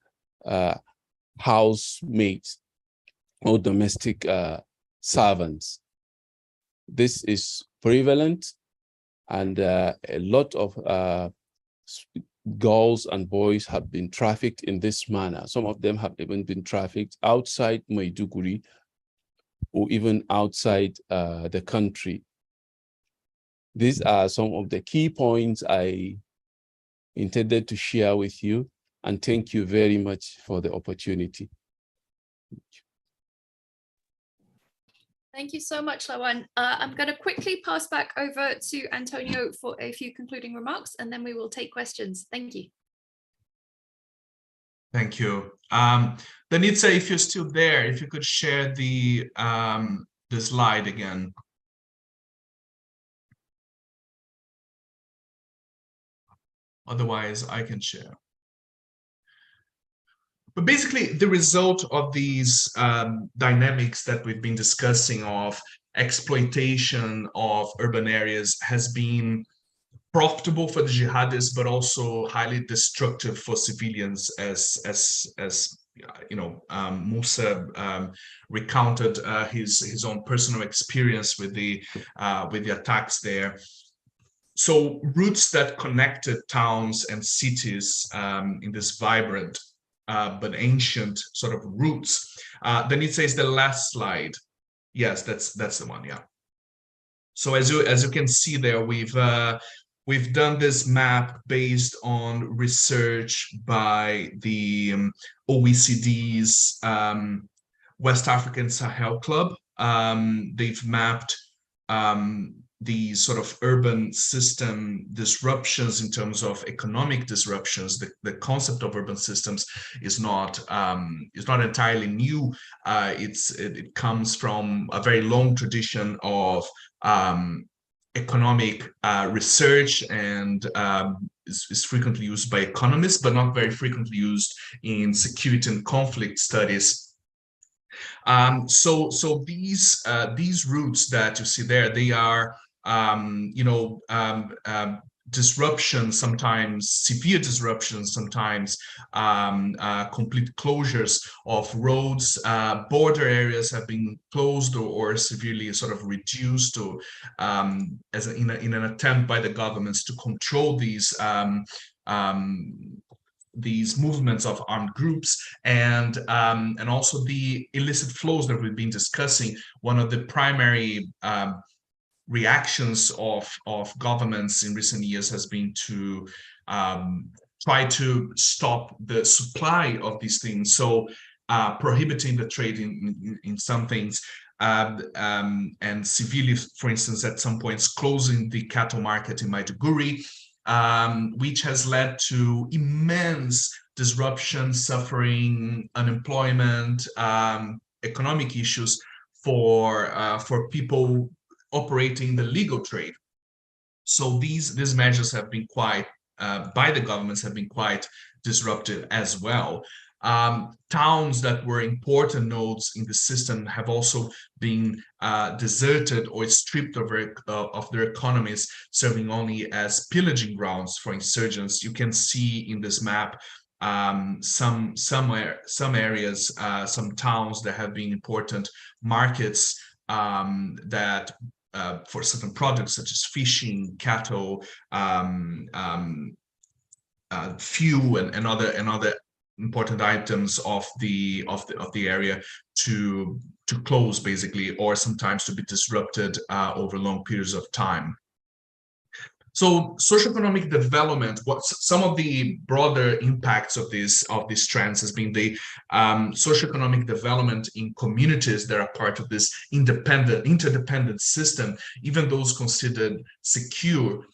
housemates or domestic servants. This is prevalent, and a lot of girls and boys have been trafficked in this manner. Some of them have even been trafficked outside Maiduguri or even outside the country. These are some of the key points I intended to share with you, and thank you very much for the opportunity. Thank you so much, Lawan. I'm going to quickly pass back over to Antonio for a few concluding remarks, and then we will take questions. Thank you. Thank you. Danitza, if you're still there, if you could share the slide again. Otherwise, I can share. But basically, the result of these dynamics that we've been discussing of exploitation of urban areas has been profitable for the jihadists, but also highly destructive for civilians, as Musa recounted his own personal experience with the attacks there. So routes that connected towns and cities in this vibrant but ancient sort of roots. Then it says the last slide. Yes, that's the one. Yeah. So as you can see there, we've done this map based on research by the OECD's West African Sahel Club. They've mapped these sort of urban system disruptions in terms of economic disruptions. The concept of urban systems is not entirely new. It comes from a very long tradition of economic research, and is frequently used by economists, but not very frequently used in security and conflict studies. So these routes that you see there, they are disruptions, sometimes severe disruptions, sometimes complete closures of roads. Border areas have been closed or severely sort of reduced, or in an attempt by the governments to control these movements of armed groups, and also the illicit flows that we've been discussing. One of the primary reactions of governments in recent years has been to try to stop the supply of these things, so prohibiting the trade in some things, and severely, for instance, at some points closing the cattle market in Maiduguri, which has led to immense disruption, suffering, unemployment, economic issues for people operating the legal trade. So these measures have been quite, by the governments, have been quite disruptive as well. Towns that were important nodes in the system have also been deserted or stripped of their economies, serving only as pillaging grounds for insurgents. You can see in this map some areas, some towns that have been important markets that for certain products such as fishing, cattle, fuel, and other important items of the area to close, basically, or sometimes to be disrupted over long periods of time. So socioeconomic development, some of the broader impacts of these trends has been the socioeconomic development in communities that are part of this interdependent system, even those considered secure,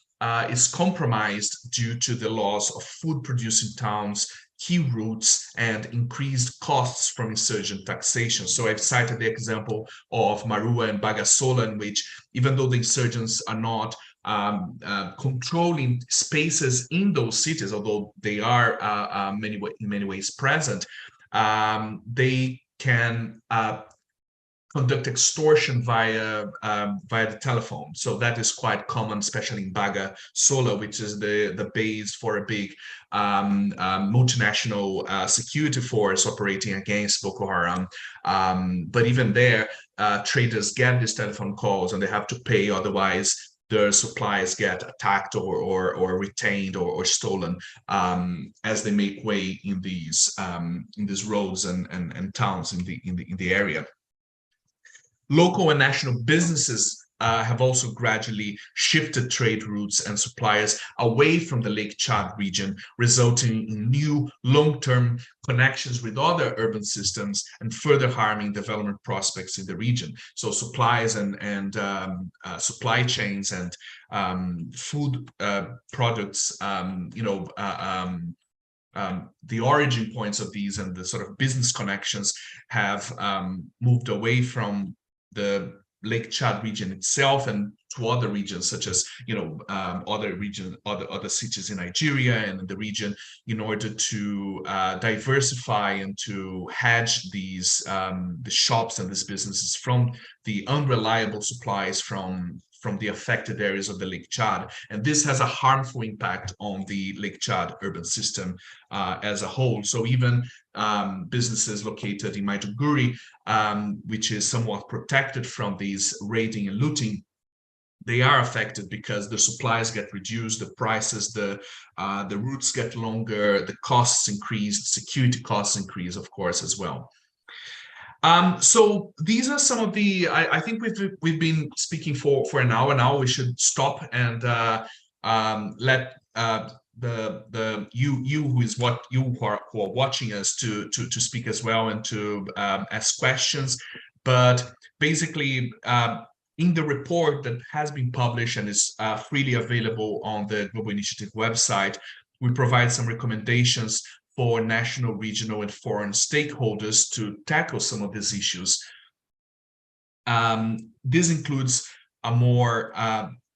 is compromised due to the loss of food-producing towns, key routes, and increased costs from insurgent taxation. So I've cited the example of Marua and Bagasola, in which, even though the insurgents are not controlling spaces in those cities, although they are in many ways present, they can conduct extortion via the telephone. So that is quite common, especially in Bagasola, which is the base for a big multinational security force operating against Boko Haram. But even there, traders get these telephone calls and they have to pay, otherwise their supplies get attacked or retained or stolen as they make way in these roads and towns in the area. Local and national businesses have also gradually shifted trade routes and suppliers away from the Lake Chad region, resulting in new long-term connections with other urban systems and further harming development prospects in the region. So supplies and supply chains and food products, the origin points of these and the sort of business connections have moved away from the Lake Chad region itself and to other regions, such as other cities in Nigeria and in the region, in order to diversify and to hedge these the shops and these businesses from the unreliable supplies from the affected areas of the Lake Chad. And this has a harmful impact on the Lake Chad urban system as a whole. So even businesses located in Maiduguri, which is somewhat protected from these raiding and looting, they are affected because the supplies get reduced, the prices, the routes get longer, the costs increase, security costs increase, of course, as well. So these are some of the, I think we've been speaking for an hour now. We should stop and let you who are watching us to speak as well and to ask questions. But basically, in the report that has been published and is freely available on the Global Initiative website, we provide some recommendations for national, regional, and foreign stakeholders to tackle some of these issues. This includes a more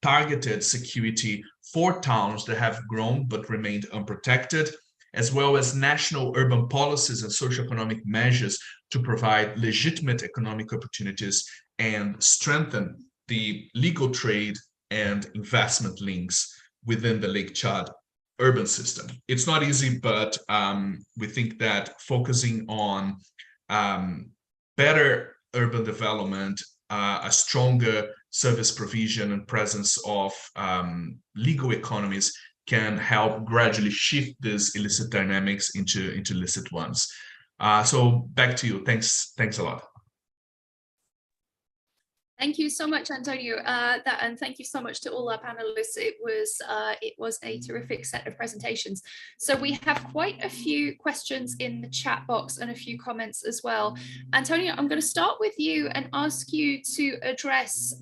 targeted security for towns that have grown but remained unprotected, as well as national urban policies and socioeconomic measures to provide legitimate economic opportunities and strengthen the legal trade and investment links within the Lake Chad urban system. It's not easy, but we think that focusing on better urban development, a stronger service provision and presence of legal economies can help gradually shift these illicit dynamics into licit ones. So back to you. Thanks a lot. Thank you so much, Antonio, and thank you so much to all our panelists. It was a terrific set of presentations. So we have quite a few questions in the chat box and a few comments as well. Antonio, I'm going to start with you and ask you to address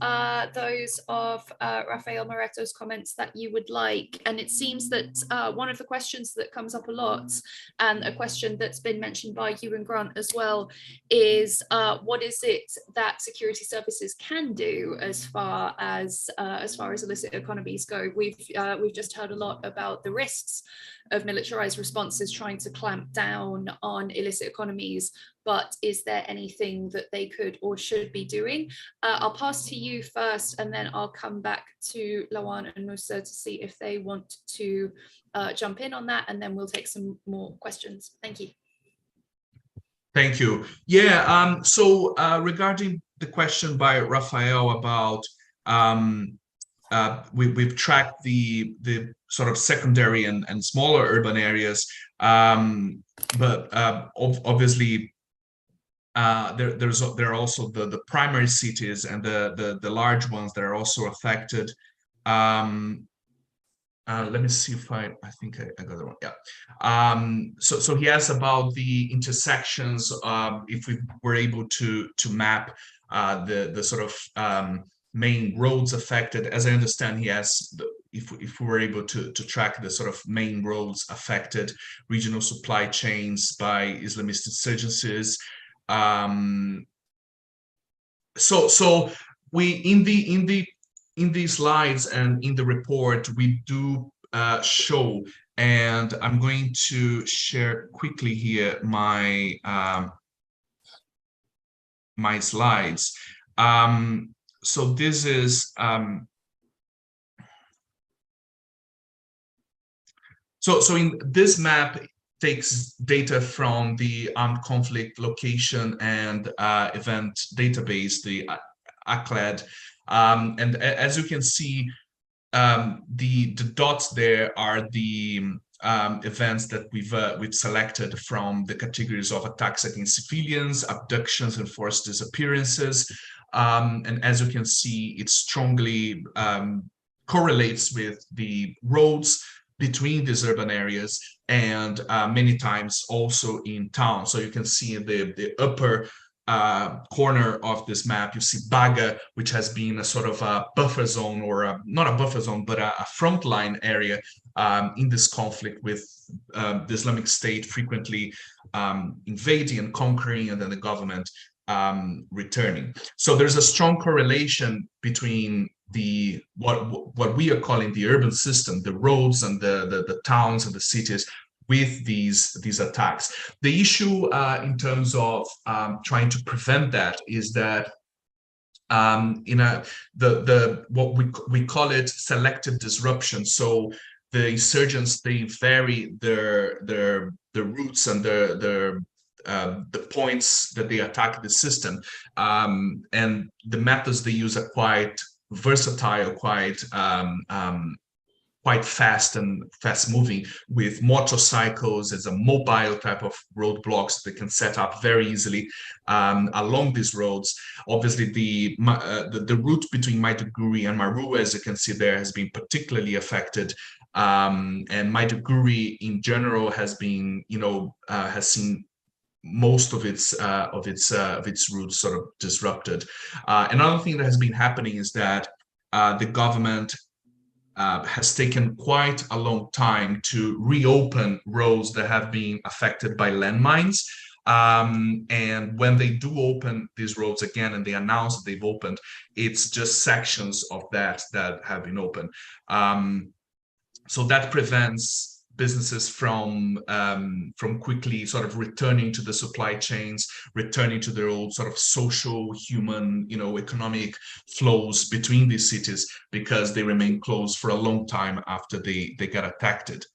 those of Rafael Moreto's comments that you would like. And it seems that one of the questions that comes up a lot, and a question that's been mentioned by you and Grant as well, is what is it that security services can do as far as illicit economies go? We've just heard a lot about the risks of militarized responses trying to clamp down on illicit economies, but is there anything that they could or should be doing? I'll pass to you first, and then I'll come back to Lawan and Musa to see if they want to jump in on that, and then we'll take some more questions. Thank you. Thank you. Yeah, so regarding the question by Rafael about we've tracked the sort of secondary and smaller urban areas, but obviously there are also the primary cities and the large ones that are also affected. Let me see if I think I got it wrong. Yeah. So he asked about the intersections. If we were able to map the sort of main roads affected. As I understand, he asked if we were able to track the sort of main roads affected, regional supply chains by Islamist insurgencies. So we in these slides and in the report, we do show, and I'm going to share quickly here my my slides. So this is so in this map takes data from the armed conflict location and event database, the ACLED. And as you can see, the dots there are the events that we've selected from the categories of attacks against civilians, abductions, and forced disappearances. And as you can see, it strongly correlates with the roads between these urban areas and many times also in town. So you can see in the upper corner of this map, you see Baga, which has been a sort of a buffer zone, or not a buffer zone, but a frontline area in this conflict, with the Islamic State frequently invading and conquering, and then the government returning. So there's a strong correlation between the what we are calling the urban system, the roads and the towns and the cities, with these attacks. The issue in terms of trying to prevent that is that what we call it selective disruption. So the insurgents, they vary their routes and the points that they attack the system, and the methods they use are quite versatile, quite fast and fast moving, with motorcycles as a mobile type of roadblocks that they can set up very easily along these roads. Obviously, the route between Maiduguri and Maru, as you can see there, has been particularly affected And Maiduguri in general has been, has seen most of its routes sort of disrupted. Another thing that has been happening is that the government has taken quite a long time to reopen roads that have been affected by landmines. And when they do open these roads again and they announce that they've opened, it's just sections of that have been opened. So that prevents businesses from quickly sort of returning to the supply chains, returning to their old sort of social, human, economic flows between these cities, because they remain closed for a long time after they get attacked.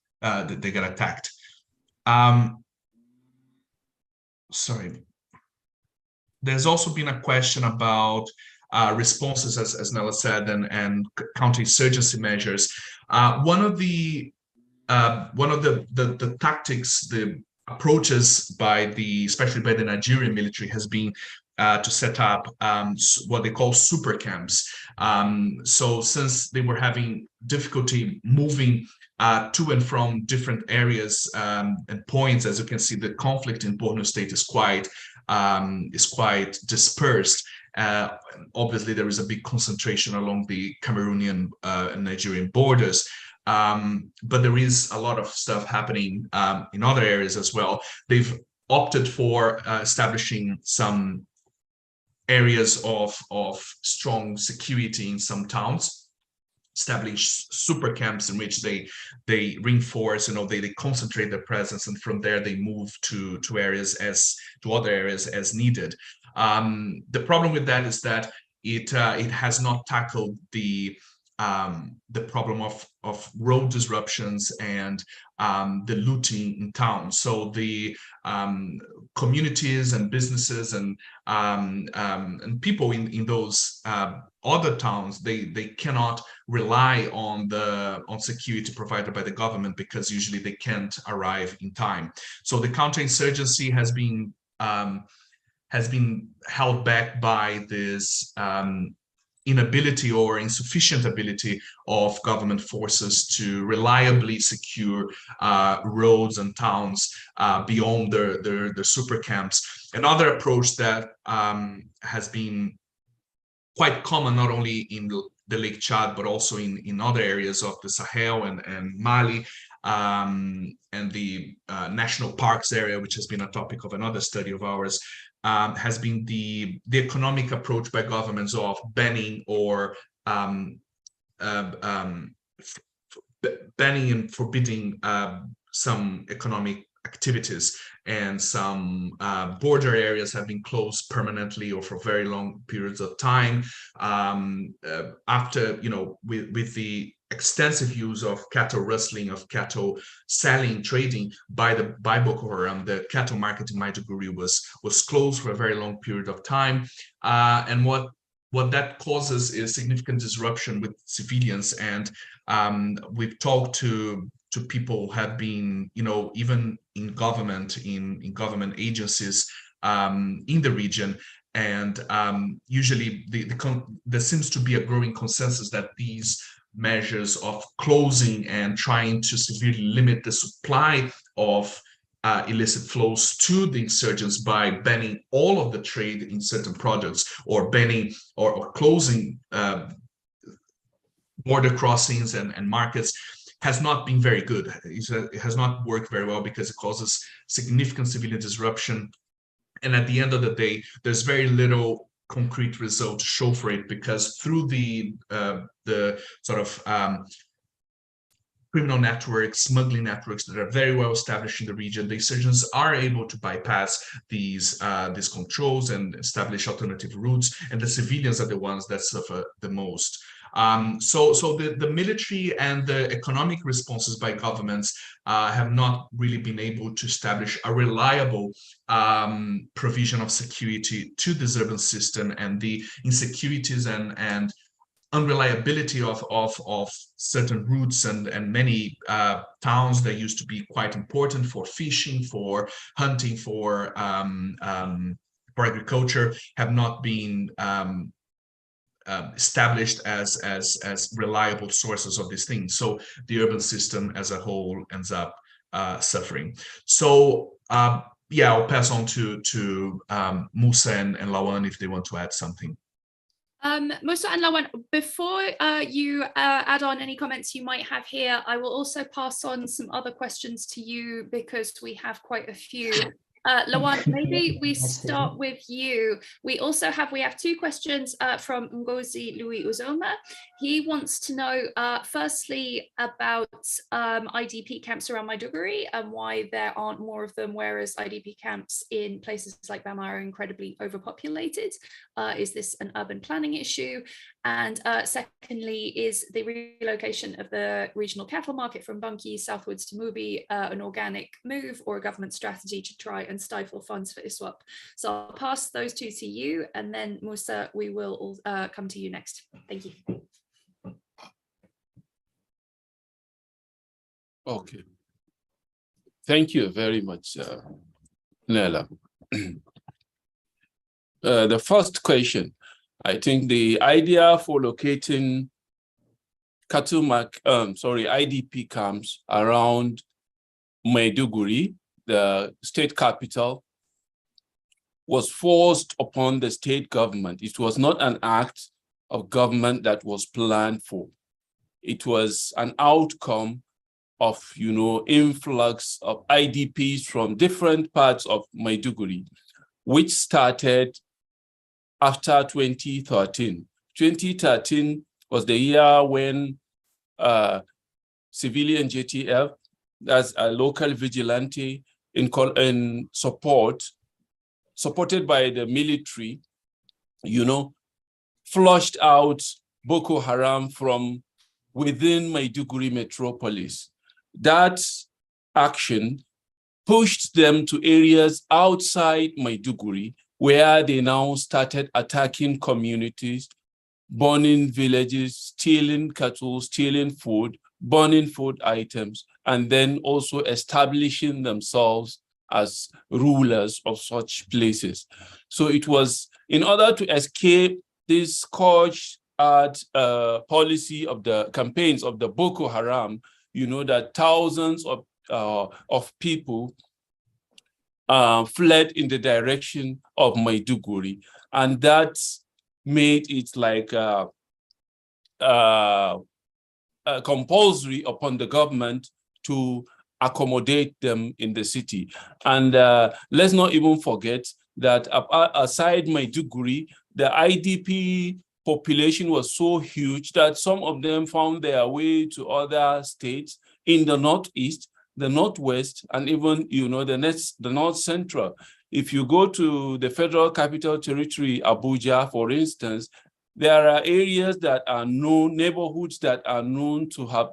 Sorry. There's also been a question about responses, as Nella said, and counterinsurgency measures. One of the tactics, the approaches especially by the Nigerian military, has been to set up what they call super camps. So since they were having difficulty moving to and from different areas and points, as you can see, the conflict in Borno State is quite dispersed. Obviously, there is a big concentration along the Cameroonian and Nigerian borders. But there is a lot of stuff happening in other areas as well. They've opted for establishing some areas of strong security in some towns, establish super camps in which they reinforce, they concentrate their presence, and from there they move to other areas as needed. The problem with that is that it has not tackled the problem of road disruptions and the looting in town. So the communities and businesses and people in those other towns, they cannot rely on security provided by the government, because usually they can't arrive in time. So the counterinsurgency has been held back by this inability or insufficient ability of government forces to reliably secure roads and towns beyond their super camps. Another approach that has been quite common, not only in the Lake Chad, but also in other areas of the Sahel and Mali, and the national parks area, which has been a topic of another study of ours, has been the economic approach by governments of banning or banning and forbidding some economic activities, and some border areas have been closed permanently or for very long periods of time. After, with the extensive use of cattle rustling, of cattle selling, trading by Boko Haram, the cattle market in Maiduguri was closed for a very long period of time. And what that causes is significant disruption with civilians. And we've talked to people who have been, even in government agencies in the region. And usually there seems to be a growing consensus that these measures of closing and trying to severely limit the supply of illicit flows to the insurgents by banning all of the trade in certain products, or banning or closing border crossings and markets, has not been very good. It has not worked very well, because it causes significant civilian disruption. And at the end of the day, there's very little concrete result to show for it, because through the sort of criminal networks, smuggling networks that are very well established in the region, the insurgents are able to bypass these controls and establish alternative routes, and the civilians are the ones that suffer the most. So the military and the economic responses by governments have not really been able to establish a reliable provision of security to this urban system, and the insecurities and unreliability of certain routes and many towns that used to be quite important for fishing, for hunting, for agriculture, have not been established as reliable sources of these things. So the urban system as a whole ends up suffering. So yeah, I'll pass on to Musa and Lawan if they want to add something. Musa and Lawan, before you add on any comments you might have here, I will also pass on some other questions to you because we have quite a few. Lawan, maybe we start with you. We have two questions from Ngozi Louis Uzoma. He wants to know, firstly, about IDP camps around Maiduguri and why there aren't more of them, whereas IDP camps in places like Bama are incredibly overpopulated. Is this an urban planning issue? And secondly, is the relocation of the regional cattle market from Bunki southwards to Mubi an organic move or a government strategy to try and stifle funds for ISWAP? So I'll pass those two to you, and then Musa, we will come to you next. Thank you. Okay. Thank you very much, Nella. The first question, I think the idea for locating IDP camps around Maiduguri, the state capital, was forced upon the state government. It was not an act of government that was planned for. It was an outcome of, influx of IDPs from different parts of Maiduguri, which started after 2013. 2013 was the year when civilian JTF, that's a local vigilante supported by the military, flushed out Boko Haram from within Maiduguri metropolis. That action pushed them to areas outside Maiduguri, where they now started attacking communities, burning villages, stealing cattle, stealing food, burning food items, and then also establishing themselves as rulers of such places. So it was in order to escape this scourge policy of the campaigns of the Boko Haram, that thousands of people fled in the direction of Maiduguri, and that made it like compulsory upon the government to accommodate them in the city. And let's not even forget that aside Maiduguri, the IDP population was so huge that some of them found their way to other states in the northeast, the northwest, and even the north central. If you go to the Federal Capital Territory, Abuja, for instance, there are areas that are known, neighborhoods that are known to have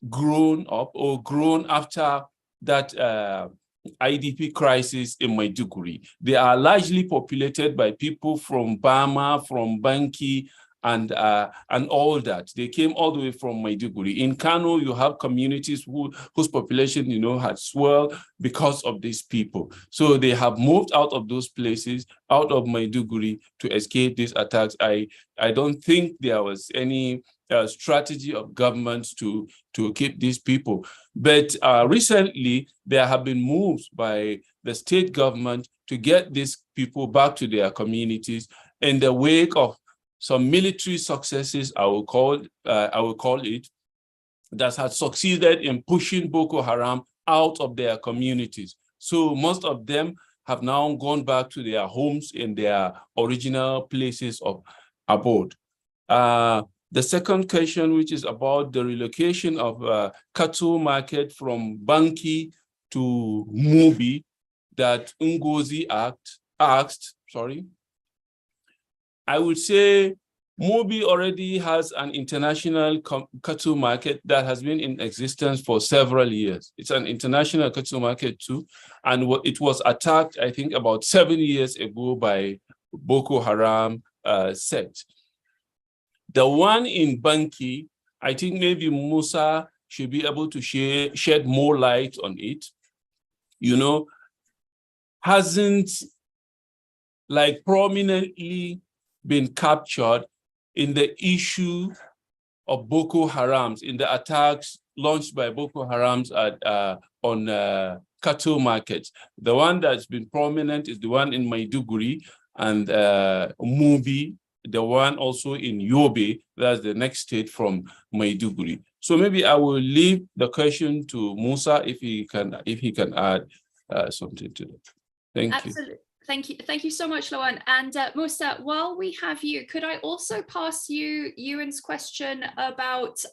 grown up or grown after that IDP crisis in Maiduguri. They are largely populated by people from Bama, from Banki, and all that. They came all the way from Maiduguri. In Kano, you have communities whose population, had swelled because of these people. So they have moved out of those places, out of Maiduguri, to escape these attacks. I don't think there was any strategy of governments to keep these people. But recently, there have been moves by the state government to get these people back to their communities in the wake of some military successes, I will call it, that had succeeded in pushing Boko Haram out of their communities. So most of them have now gone back to their homes in their original places of abode. The second question, which is about the relocation of cattle market from Banki to Mubi, that Ngozi asked, I would say Mubi already has an international cattle market that has been in existence for several years. It's an international cattle market too, and it was attacked, I think, about 7 years ago by Boko Haram sect. The one in Banki, I think maybe Musa should be able to shed more light on it, hasn't prominently been captured in the issue of Boko Harams, in the attacks launched by Boko Harams on cattle markets. The one that's been prominent is the one in Maiduguri and Mubi, the one also in Yobe, that's the next state from Maiduguri. So maybe I will leave the question to Musa if he can add something to that. Thank you. Absolutely. Thank you so much, Lawan. And Musa, while we have you, could I also pass you Ewan's question about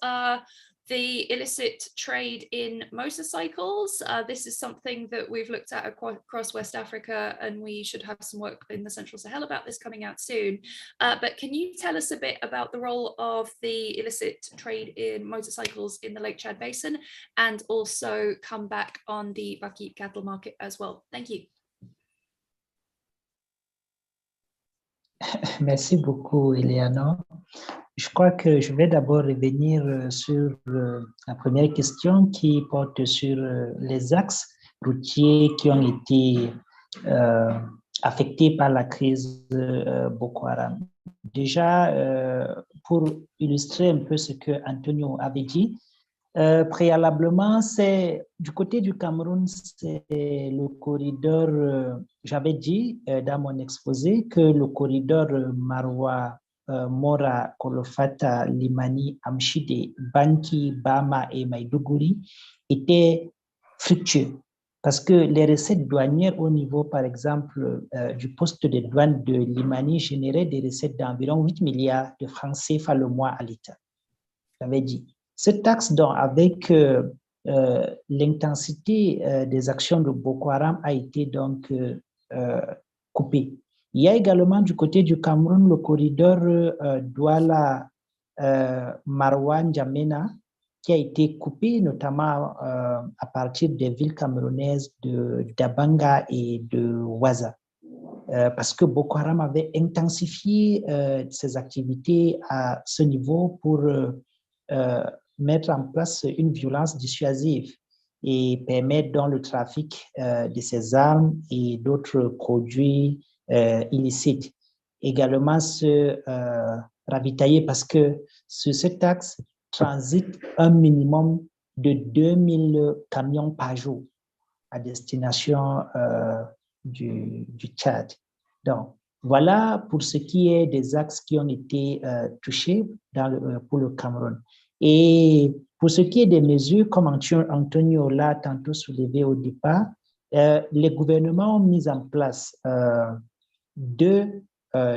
the illicit trade in motorcycles? This is something that we've looked at across West Africa, and we should have some work in the Central Sahel about this coming out soon. But can you tell us a bit about the role of the illicit trade in motorcycles in the Lake Chad Basin, and also come back on the Baki cattle market as well? Thank you. Merci beaucoup, Eleanor. Je crois que je vais d'abord revenir sur la première question qui porte sur les axes routiers qui ont été affectés par la crise Boko Haram. Déjà, pour illustrer un peu ce que Antonio avait dit, préalablement, c'est du côté du Cameroun, c'est le corridor, j'avais dit dans mon exposé que le corridor Marwa, Mora, Kolofata, Limani, Amchide, Banki, Bama et Maiduguri était fructueux parce que les recettes douanières au niveau, par exemple, du poste de douane de Limani généraient des recettes d'environ 8 milliards de francs CFA le mois à l'État. J'avais dit. Cette taxe, donc, avec l'intensité des actions de Boko Haram, a été donc coupée. Il y a également du côté du Cameroun le corridor Douala-Marwa-N'Djamena qui a été coupé, notamment à partir des villes camerounaises de Dabanga et de Waza. Parce que Boko Haram avait intensifié ses activités à ce niveau pour mettre en place une violence dissuasive et permettre donc le trafic de ces armes et d'autres produits illicites. Également se ravitailler parce que sur cette axe transite un minimum de 2000 camions par jour à destination du Tchad. Donc, voilà pour ce qui est des axes qui ont été touchés pour le Cameroun. Et pour ce qui est des mesures, comme Antonio l'a tantôt soulevé au départ, les gouvernements ont mis en place deux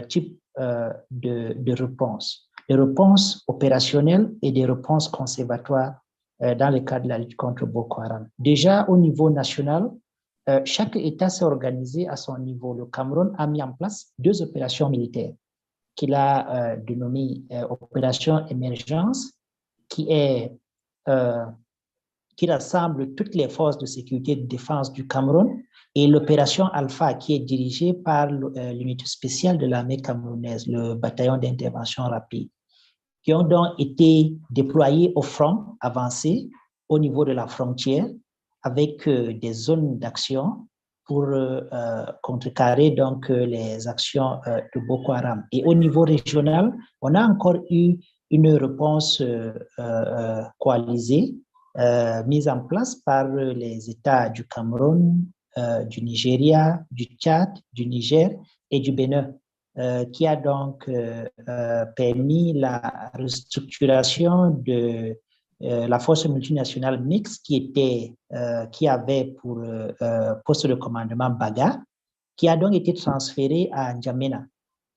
types de réponses. Des réponses opérationnelles et des réponses conservatoires dans le cadre de la lutte contre Boko Haram. Déjà, au niveau national, chaque État s'est organisé à son niveau. Le Cameroun a mis en place 2 opérations militaires qu'il a dénommées Opération Émergence, qui rassemble toutes les forces de sécurité et de défense du Cameroun, et l'opération Alpha, qui est dirigée par l'unité spéciale de l'armée camerounaise, le bataillon d'intervention rapide, qui ont donc été déployés au front avancé au niveau de la frontière, avec des zones d'action pour contrecarrer donc les actions de Boko Haram. Et au niveau régional, on a encore eu une réponse coalisée mise en place par les États du Cameroun, du Nigeria, du Tchad, du Niger et du Bénin, qui a donc permis la restructuration de la force multinationale mixte qui avait pour poste de commandement Baga, qui a donc été transférée à N'Djamena.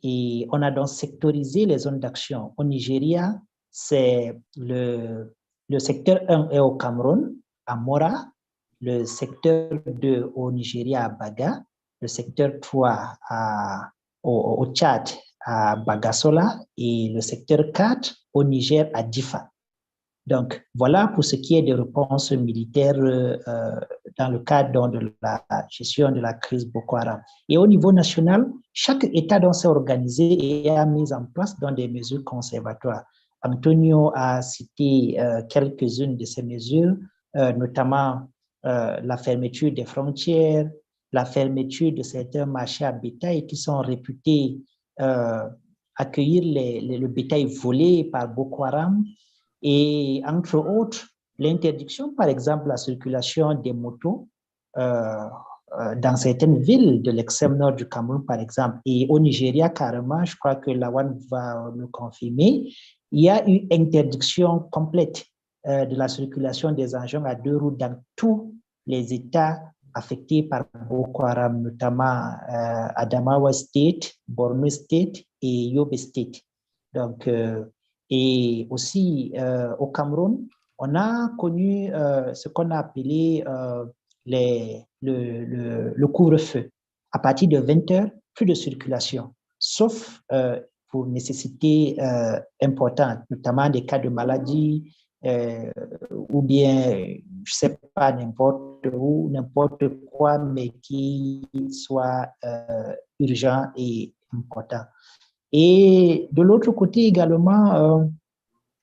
Et on a donc sectorisé les zones d'action. Au Nigeria, c'est le secteur 1 est au Cameroun, à Mora, le secteur 2 au Nigeria, à Baga, le secteur 3 au Tchad, à Bagasola, et le secteur 4 au Niger, à Difa. Donc, voilà pour ce qui est des réponses militaires dans le cadre de la gestion de la crise Boko Haram. Et au niveau national, chaque État s'est organisé et a mis en place des mesures conservatoires. Antonio a cité quelques-unes de ces mesures, notamment la fermeture des frontières, la fermeture de certains marchés à bétail qui sont réputés accueillir le bétail volé par Boko Haram et, entre autres, l'interdiction, par exemple, de la circulation des motos dans certaines villes de l'extrême nord du Cameroun, par exemple. Et au Nigeria, carrément, je crois que Lawan va le confirmer, il y a eu interdiction complète de la circulation des engins à 2 roues dans tous les États affectés par Boko Haram, notamment Adamawa State, Borno State et Yobe State. Donc, et aussi au Cameroun, on a connu ce qu'on a appelé le couvre-feu. À partir de 20 heures, plus de circulation, sauf pour nécessité importante, notamment des cas de maladie ou bien, je ne sais pas, n'importe où, n'importe quoi, mais qui soit urgent et important. Et de l'autre côté également,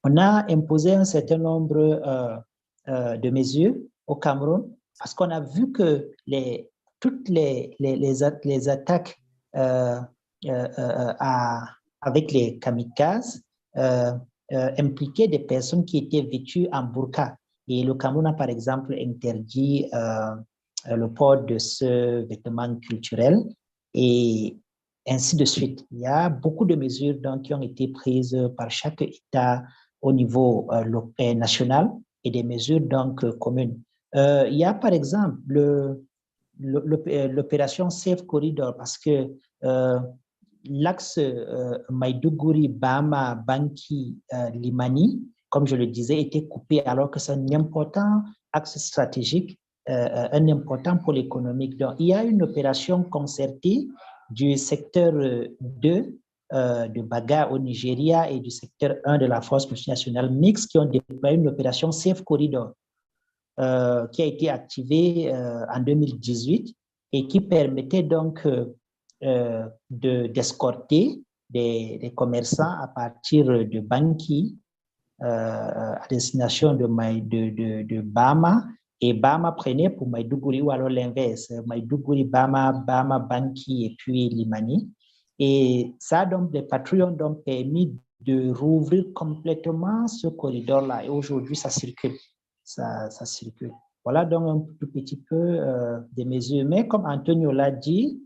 on a imposé un certain nombre de mesures au Cameroun parce qu'on a vu que toutes les attaques avec les kamikazes impliquaient des personnes qui étaient vêtues en burqa. Et le Cameroun a par exemple interdit le port de ce vêtement culturel et ainsi de suite. Il y a beaucoup de mesures donc, qui ont été prises par chaque État au niveau national et des mesures donc communes. Il y a par exemple l'opération Safe Corridor parce que l'axe Maïdougouri, Bama, Banki, Limani, comme je le disais, était coupé alors que c'est un important axe stratégique, un important pôle économique. Donc, il y a une opération concertée du secteur 2 de Baga au Nigeria et du secteur 1 de la Force multinationale mixte qui ont déployé une opération Safe Corridor qui a été activée en 2018 et qui permettait donc d'escorter des commerçants à partir de Banki à destination de Bama et Bama prenait pour Maïdougouri ou alors l'inverse, Maïdougouri, Bama, Bama, Banki et puis Limani. Et ça, donc, les patrouilles ont donc permis de rouvrir complètement ce corridor-là. Et aujourd'hui, ça circule. Ça circule. Voilà donc un tout petit peu des mesures. Mais comme Antonio l'a dit,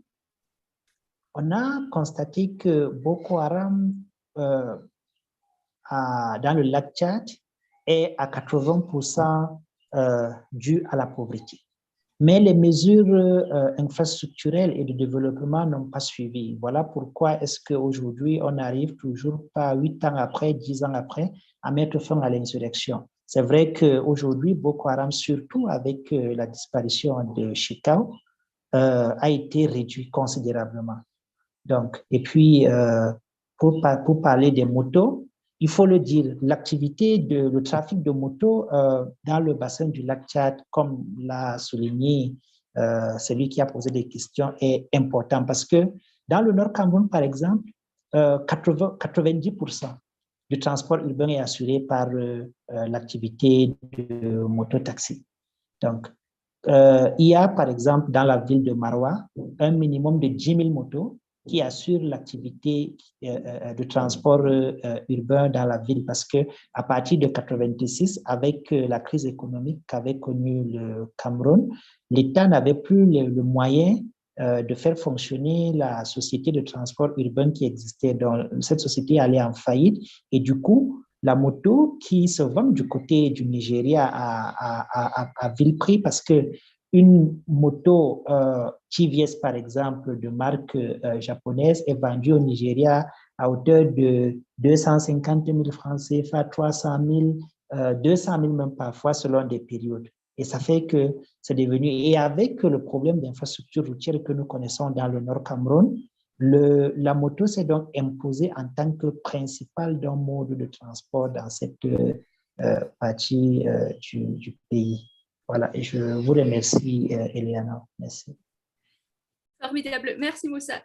on a constaté que Boko Haram dans le lac Tchad est à 80% dû à la pauvreté. Mais les mesures infrastructurelles et de développement n'ont pas suivi. Voilà pourquoi est-ce qu'aujourd'hui, on n'arrive toujours pas 8 ans après, 10 ans après, à mettre fin à l'insurrection. C'est vrai qu'aujourd'hui, Boko Haram, surtout avec la disparition de Chikao, a été réduit considérablement. Donc, et puis, pour parler des motos, il faut le dire, l'activité le trafic de motos dans le bassin du lac Tchad, comme l'a souligné celui qui a posé des questions, est important parce que dans le Nord Cameroun, par exemple, 90% du transport urbain est assuré par l'activité de mototaxi. Donc, il y a, par exemple, dans la ville de Maroua, un minimum de 10 000 motos qui assurent l'activité de transport urbain dans la ville parce que à partir de 86, avec la crise économique qu'avait connue le Cameroun, l'État n'avait plus le moyen de faire fonctionner la société de transport urbain qui existait. Donc, cette société allait en faillite et du coup, la moto qui se vend du côté du Nigeria à vil prix parce que une moto TVS, par exemple, de marque japonaise est vendue au Nigeria à hauteur de 250 000 francs CFA, 300 000, 200 000 même parfois selon des périodes. Et ça fait que c'est devenu, et avec le problème d'infrastructure routière que nous connaissons dans le Nord Cameroun, la moto s'est donc imposée en tant que principal mode de transport dans cette partie du pays. Voilà, et je vous remercie, Eliana. Merci. Formidable. Merci, Moussa.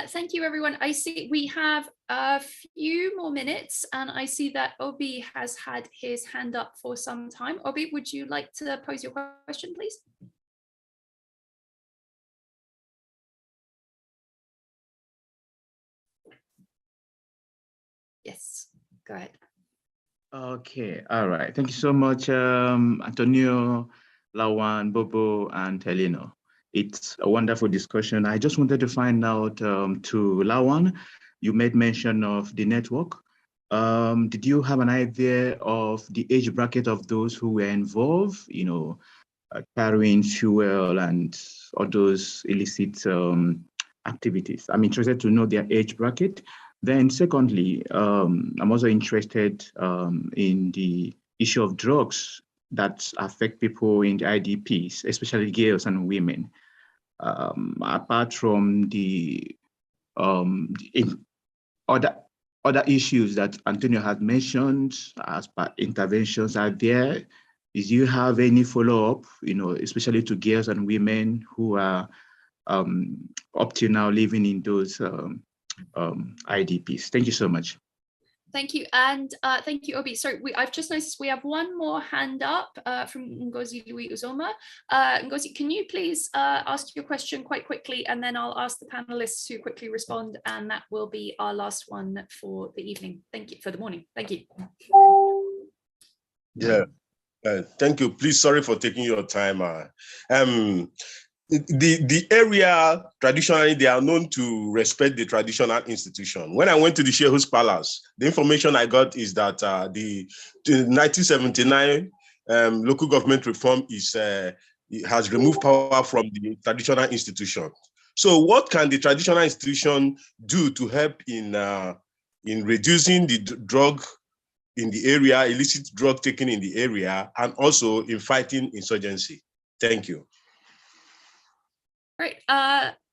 Thank you, everyone. I see we have a few more minutes, and I see that Obi has had his hand up for some time. Obi, would you like to pose your question, please? Yes, go ahead. Okay, all right. Thank you so much, Antonio, Lawan, Bobo, and Heleno. It's a wonderful discussion. I just wanted to find out to Lawan, you made mention of the network. Did you have an idea of the age bracket of those who were involved, carrying fuel and all those illicit activities? I'm interested to know their age bracket. Then secondly, I'm also interested in the issue of drugs that affect people in the IDPs, especially girls and women. Apart from the other issues that Antonio had mentioned as per interventions are there, do you have any follow-up, especially to girls and women who are up to now living in those IDPs? Thank you so much. Thank you, and thank you, Obi. So I've just noticed we have one more hand up from Ngozi Louis Uzoma. Ngozi, can you please ask your question quite quickly, and then I'll ask the panelists to quickly respond, and that will be our last one for the evening. Thank you, for the morning. Thank you. Yeah, thank you. Please, sorry for taking your time. The area, traditionally, they are known to respect the traditional institution. When I went to the Shehu's Palace, the information I got is that the 1979 local government reform has removed power from the traditional institution. So what can the traditional institution do to help in reducing the drug in the area, illicit drug taking in the area, and also in fighting insurgency? Thank you. Right,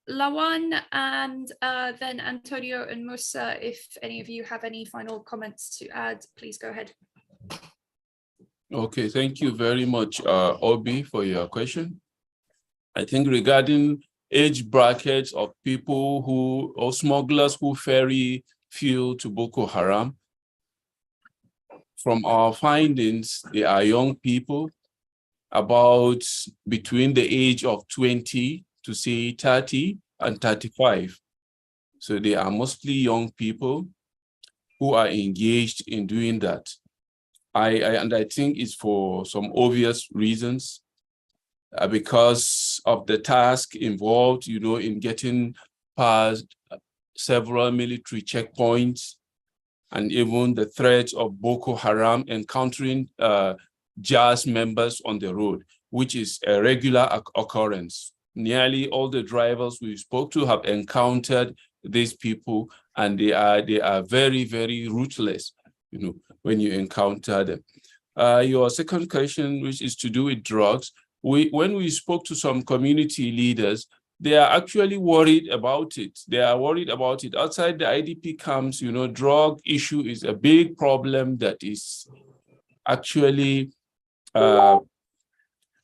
Lawan and then Antonio and Musa, if any of you have any final comments to add, please go ahead. Okay, thank you very much, Obi, for your question. I think regarding age brackets of people or smugglers who ferry fuel to Boko Haram, from our findings, they are young people, about between the age of 20 to say 30 and 35. So they are mostly young people who are engaged in doing that. And I think it's for some obvious reasons, because of the task involved, in getting past several military checkpoints, and even the threat of Boko Haram encountering JAS members on the road, which is a regular occurrence. Nearly all the drivers we spoke to have encountered these people, and they are very, very ruthless, when you encounter them. Your second question, which is to do with drugs, when we spoke to some community leaders, they are actually worried about it. They are worried about it. Outside the IDP camps, drug issue is a big problem that is actually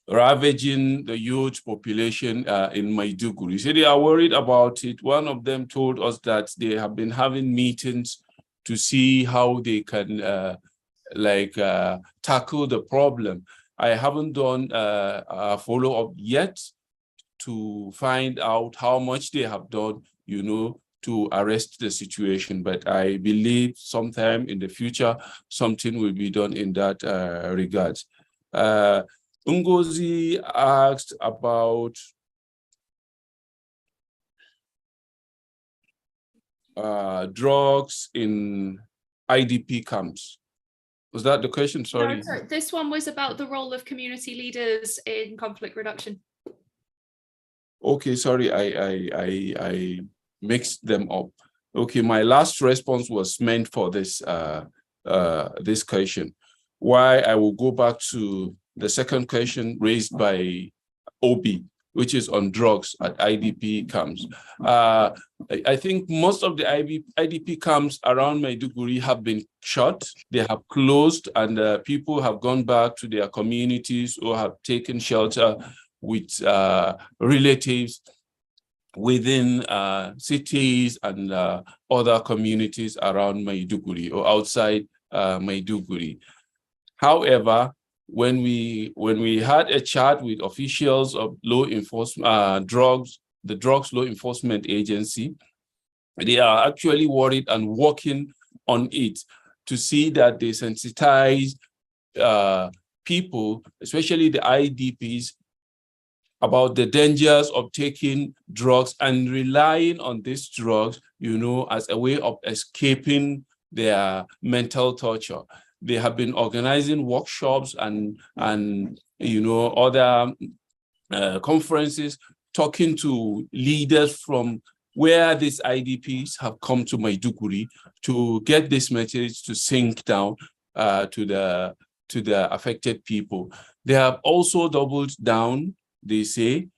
ravaging the youth population in Maiduguri. So they are worried about it. One of them told us that they have been having meetings to see how they can tackle the problem. I haven't done a follow-up yet to find out how much they have done, to arrest the situation. But I believe sometime in the future, something will be done in that regard. Ngozi asked about drugs in IDP camps. Was that the question? Sorry. No, sorry. This one was about the role of community leaders in conflict reduction. Okay, sorry, I mixed them up. Okay, my last response was meant for this this question. Why I will go back to the second question raised by Obi, which is on drugs at IDP camps. I think most of the IDP camps around Maiduguri have been shut. They have closed, and people have gone back to their communities or have taken shelter with relatives within cities and other communities around Maiduguri or outside Maiduguri. However, when we had a chat with officials of law enforcement, the Drugs Law Enforcement Agency, they are actually worried and working on it to see that they sensitize people, especially the IDPs, about the dangers of taking drugs and relying on these drugs, as a way of escaping their mental torture. They have been organizing workshops and other conferences, talking to leaders from where these IDPs have come to Maiduguri to get this message to sink down to the affected people. They have also doubled down, they say,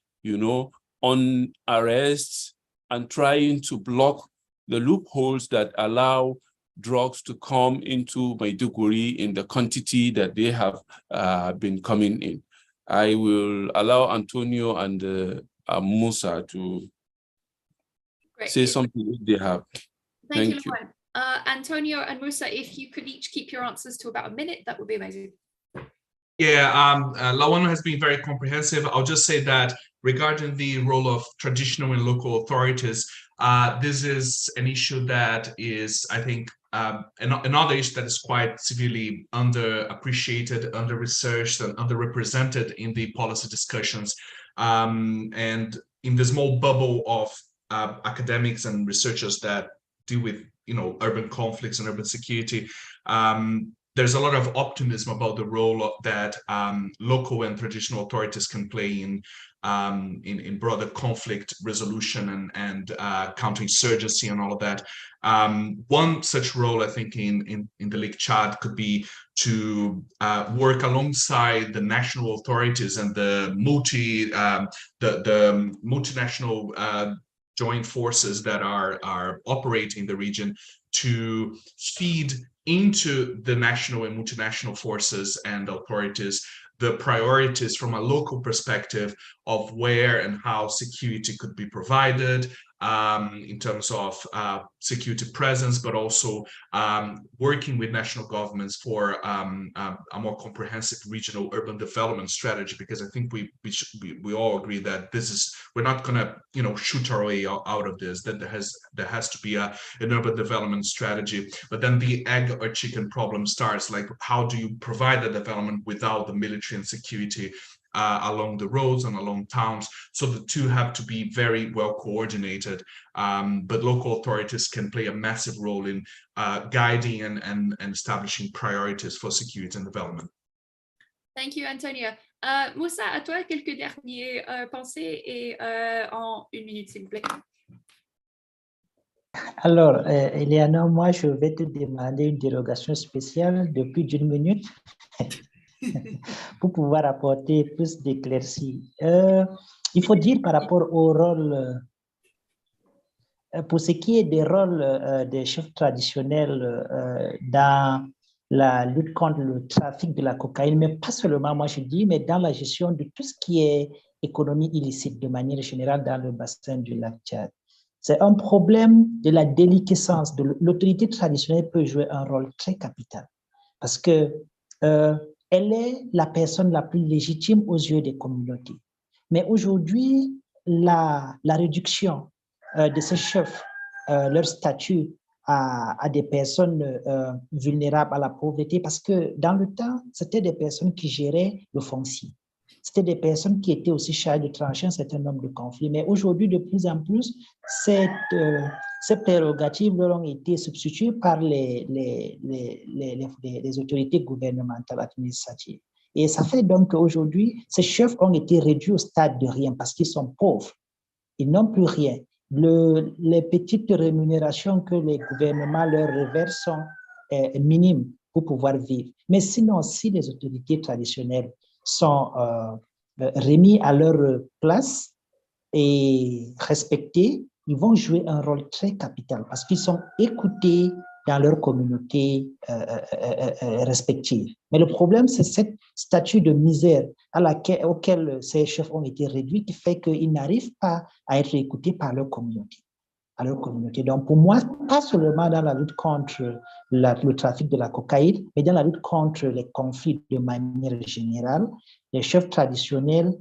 on arrests and trying to block the loopholes that allow drugs to come into Maiduguri in the quantity that they have been coming in. I will allow Antonio and Musa to say something if they have. Thank you, Lawan. Antonio and Musa, if you could each keep your answers to about a minute, that would be amazing. Yeah, Lawan has been very comprehensive. I'll just say that regarding the role of traditional and local authorities, this is an issue that is, I think, another issue that is quite severely underappreciated, under-researched, and underrepresented in the policy discussions. And in the small bubble of academics and researchers that deal with, urban conflicts and urban security, there's a lot of optimism about the role that local and traditional authorities can play in broader conflict resolution and counterinsurgency and all of that. One such role, I think, in the Lake Chad could be to work alongside the national authorities and the multinational joint forces that are operating in the region to feed into the national and multinational forces and authorities the priorities from a local perspective of where and how security could be provided in terms of security presence, but also working with national governments for a more comprehensive regional urban development strategy. Because I think we all agree that we're not going to shoot our way out of this. That there has to be an urban development strategy. But then the egg or chicken problem starts. Like, how do you provide the development without the military and security along the roads and along towns? So the two have to be very well coordinated, but local authorities can play a massive role in guiding and establishing priorities for security and development. Thank you, Antonio. Moussa, à toi quelques derniers pensées et en 1 minute, s'il vous plaît. Alors, Eleanor, moi, je vais te demander une dérogation spéciale de plus d'1 minute. Pour pouvoir apporter plus d'éclaircies. Il faut dire par rapport au rôle, pour ce qui est des rôles des chefs traditionnels dans la lutte contre le trafic de la cocaïne, mais pas seulement, moi je dis, mais dans la gestion de tout ce qui est économie illicite de manière générale dans le bassin du lac Tchad. C'est un problème de la déliquescence. L'autorité traditionnelle peut jouer un rôle très capital parce que elle est la personne la plus légitime aux yeux des communautés. Mais aujourd'hui, la réduction de ces chefs, leur statut à des personnes vulnérables à la pauvreté, parce que dans le temps, c'était des personnes qui géraient le foncier. C'était des personnes qui étaient aussi chargées de trancher un certain nombre de conflits. Mais aujourd'hui, de plus en plus, ces prérogatives leur ont été substituées par les autorités gouvernementales administratives. Et ça fait donc qu'aujourd'hui, ces chefs ont été réduits au stade de rien parce qu'ils sont pauvres. Ils n'ont plus rien. Les petites rémunérations que les gouvernements leur reversent sont minimes pour pouvoir vivre. Mais sinon, si les autorités traditionnelles sont remis à leur place et respectés, ils vont jouer un rôle très capital parce qu'ils sont écoutés dans leur communauté respective. Mais le problème, c'est cette statut de misère auquel ces chefs ont été réduits qui fait qu'ils n'arrivent pas à être écoutés par leur communauté. Donc, pour moi, pas seulement dans la lutte contre le trafic de la cocaïne, mais dans la lutte contre les conflits de manière générale, les chefs traditionnels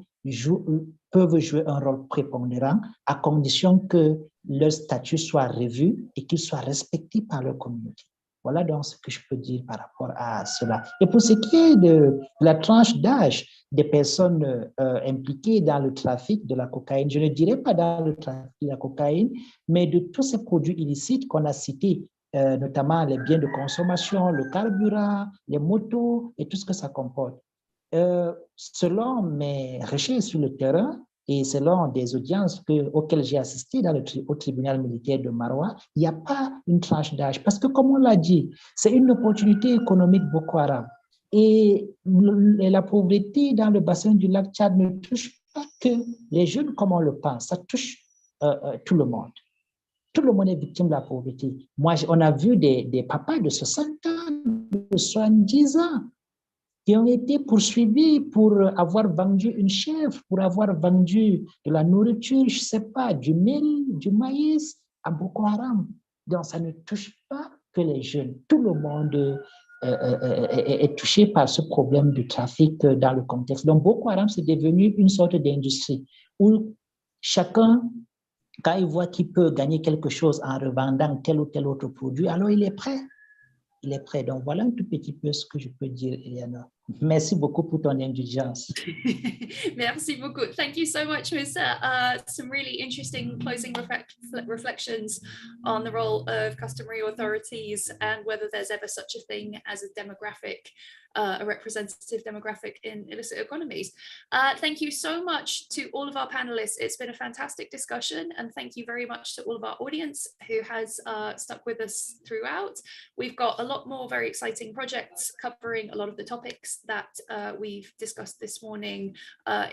peuvent jouer un rôle prépondérant à condition que leur statut soit revu et qu'ils soient respectés par leur communauté. Voilà donc ce que je peux dire par rapport à cela. Et pour ce qui est de la tranche d'âge des personnes impliquées dans le trafic de la cocaïne, je ne dirais pas dans le trafic de la cocaïne, mais de tous ces produits illicites qu'on a cités, notamment les biens de consommation, le carburant, les motos et tout ce que ça comporte. Selon mes recherches sur le terrain et selon des audiences auxquelles j'ai assisté au tribunal militaire de Maroua, il n'y a pas une tranche d'âge. Parce que, comme on l'a dit, c'est une opportunité économique Boko Haram. Et la pauvreté dans le bassin du lac Tchad ne touche pas que les jeunes comme on le pense, ça touche tout le monde. Tout le monde est victime de la pauvreté. Moi, on a vu des papas de 60 ans, de 70 ans, qui ont été poursuivis pour avoir vendu une chèvre, pour avoir vendu de la nourriture, je ne sais pas, du mil, du maïs à Boko Haram. Donc, ça ne touche pas que les jeunes. Tout le monde est touché par ce problème du trafic dans le contexte. Donc, Boko Haram, c'est devenu une sorte d'industrie où chacun, quand il voit qu'il peut gagner quelque chose en revendant tel ou tel autre produit, alors il est prêt. Il est prêt. Donc, voilà un tout petit peu ce que je peux dire, Eleanor. Merci beaucoup pour ton indulgence. Merci beaucoup. Thank you so much, Musa. Some really interesting closing reflections on the role of customary authorities and whether there's ever such a thing as a demographic, a representative demographic in illicit economies. Thank you so much to all of our panelists. It's been a fantastic discussion, and thank you very much to all of our audience who has stuck with us throughout. We've got a lot more very exciting projects covering a lot of the topics that we've discussed this morning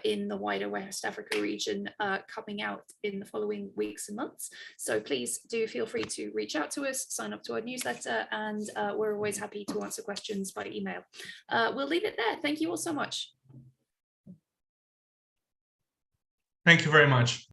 in the wider West Africa region coming out in the following weeks and months. So please do feel free to reach out to us, sign up to our newsletter, and we're always happy to answer questions by email. We'll leave it there. Thank you all so much. Thank you very much.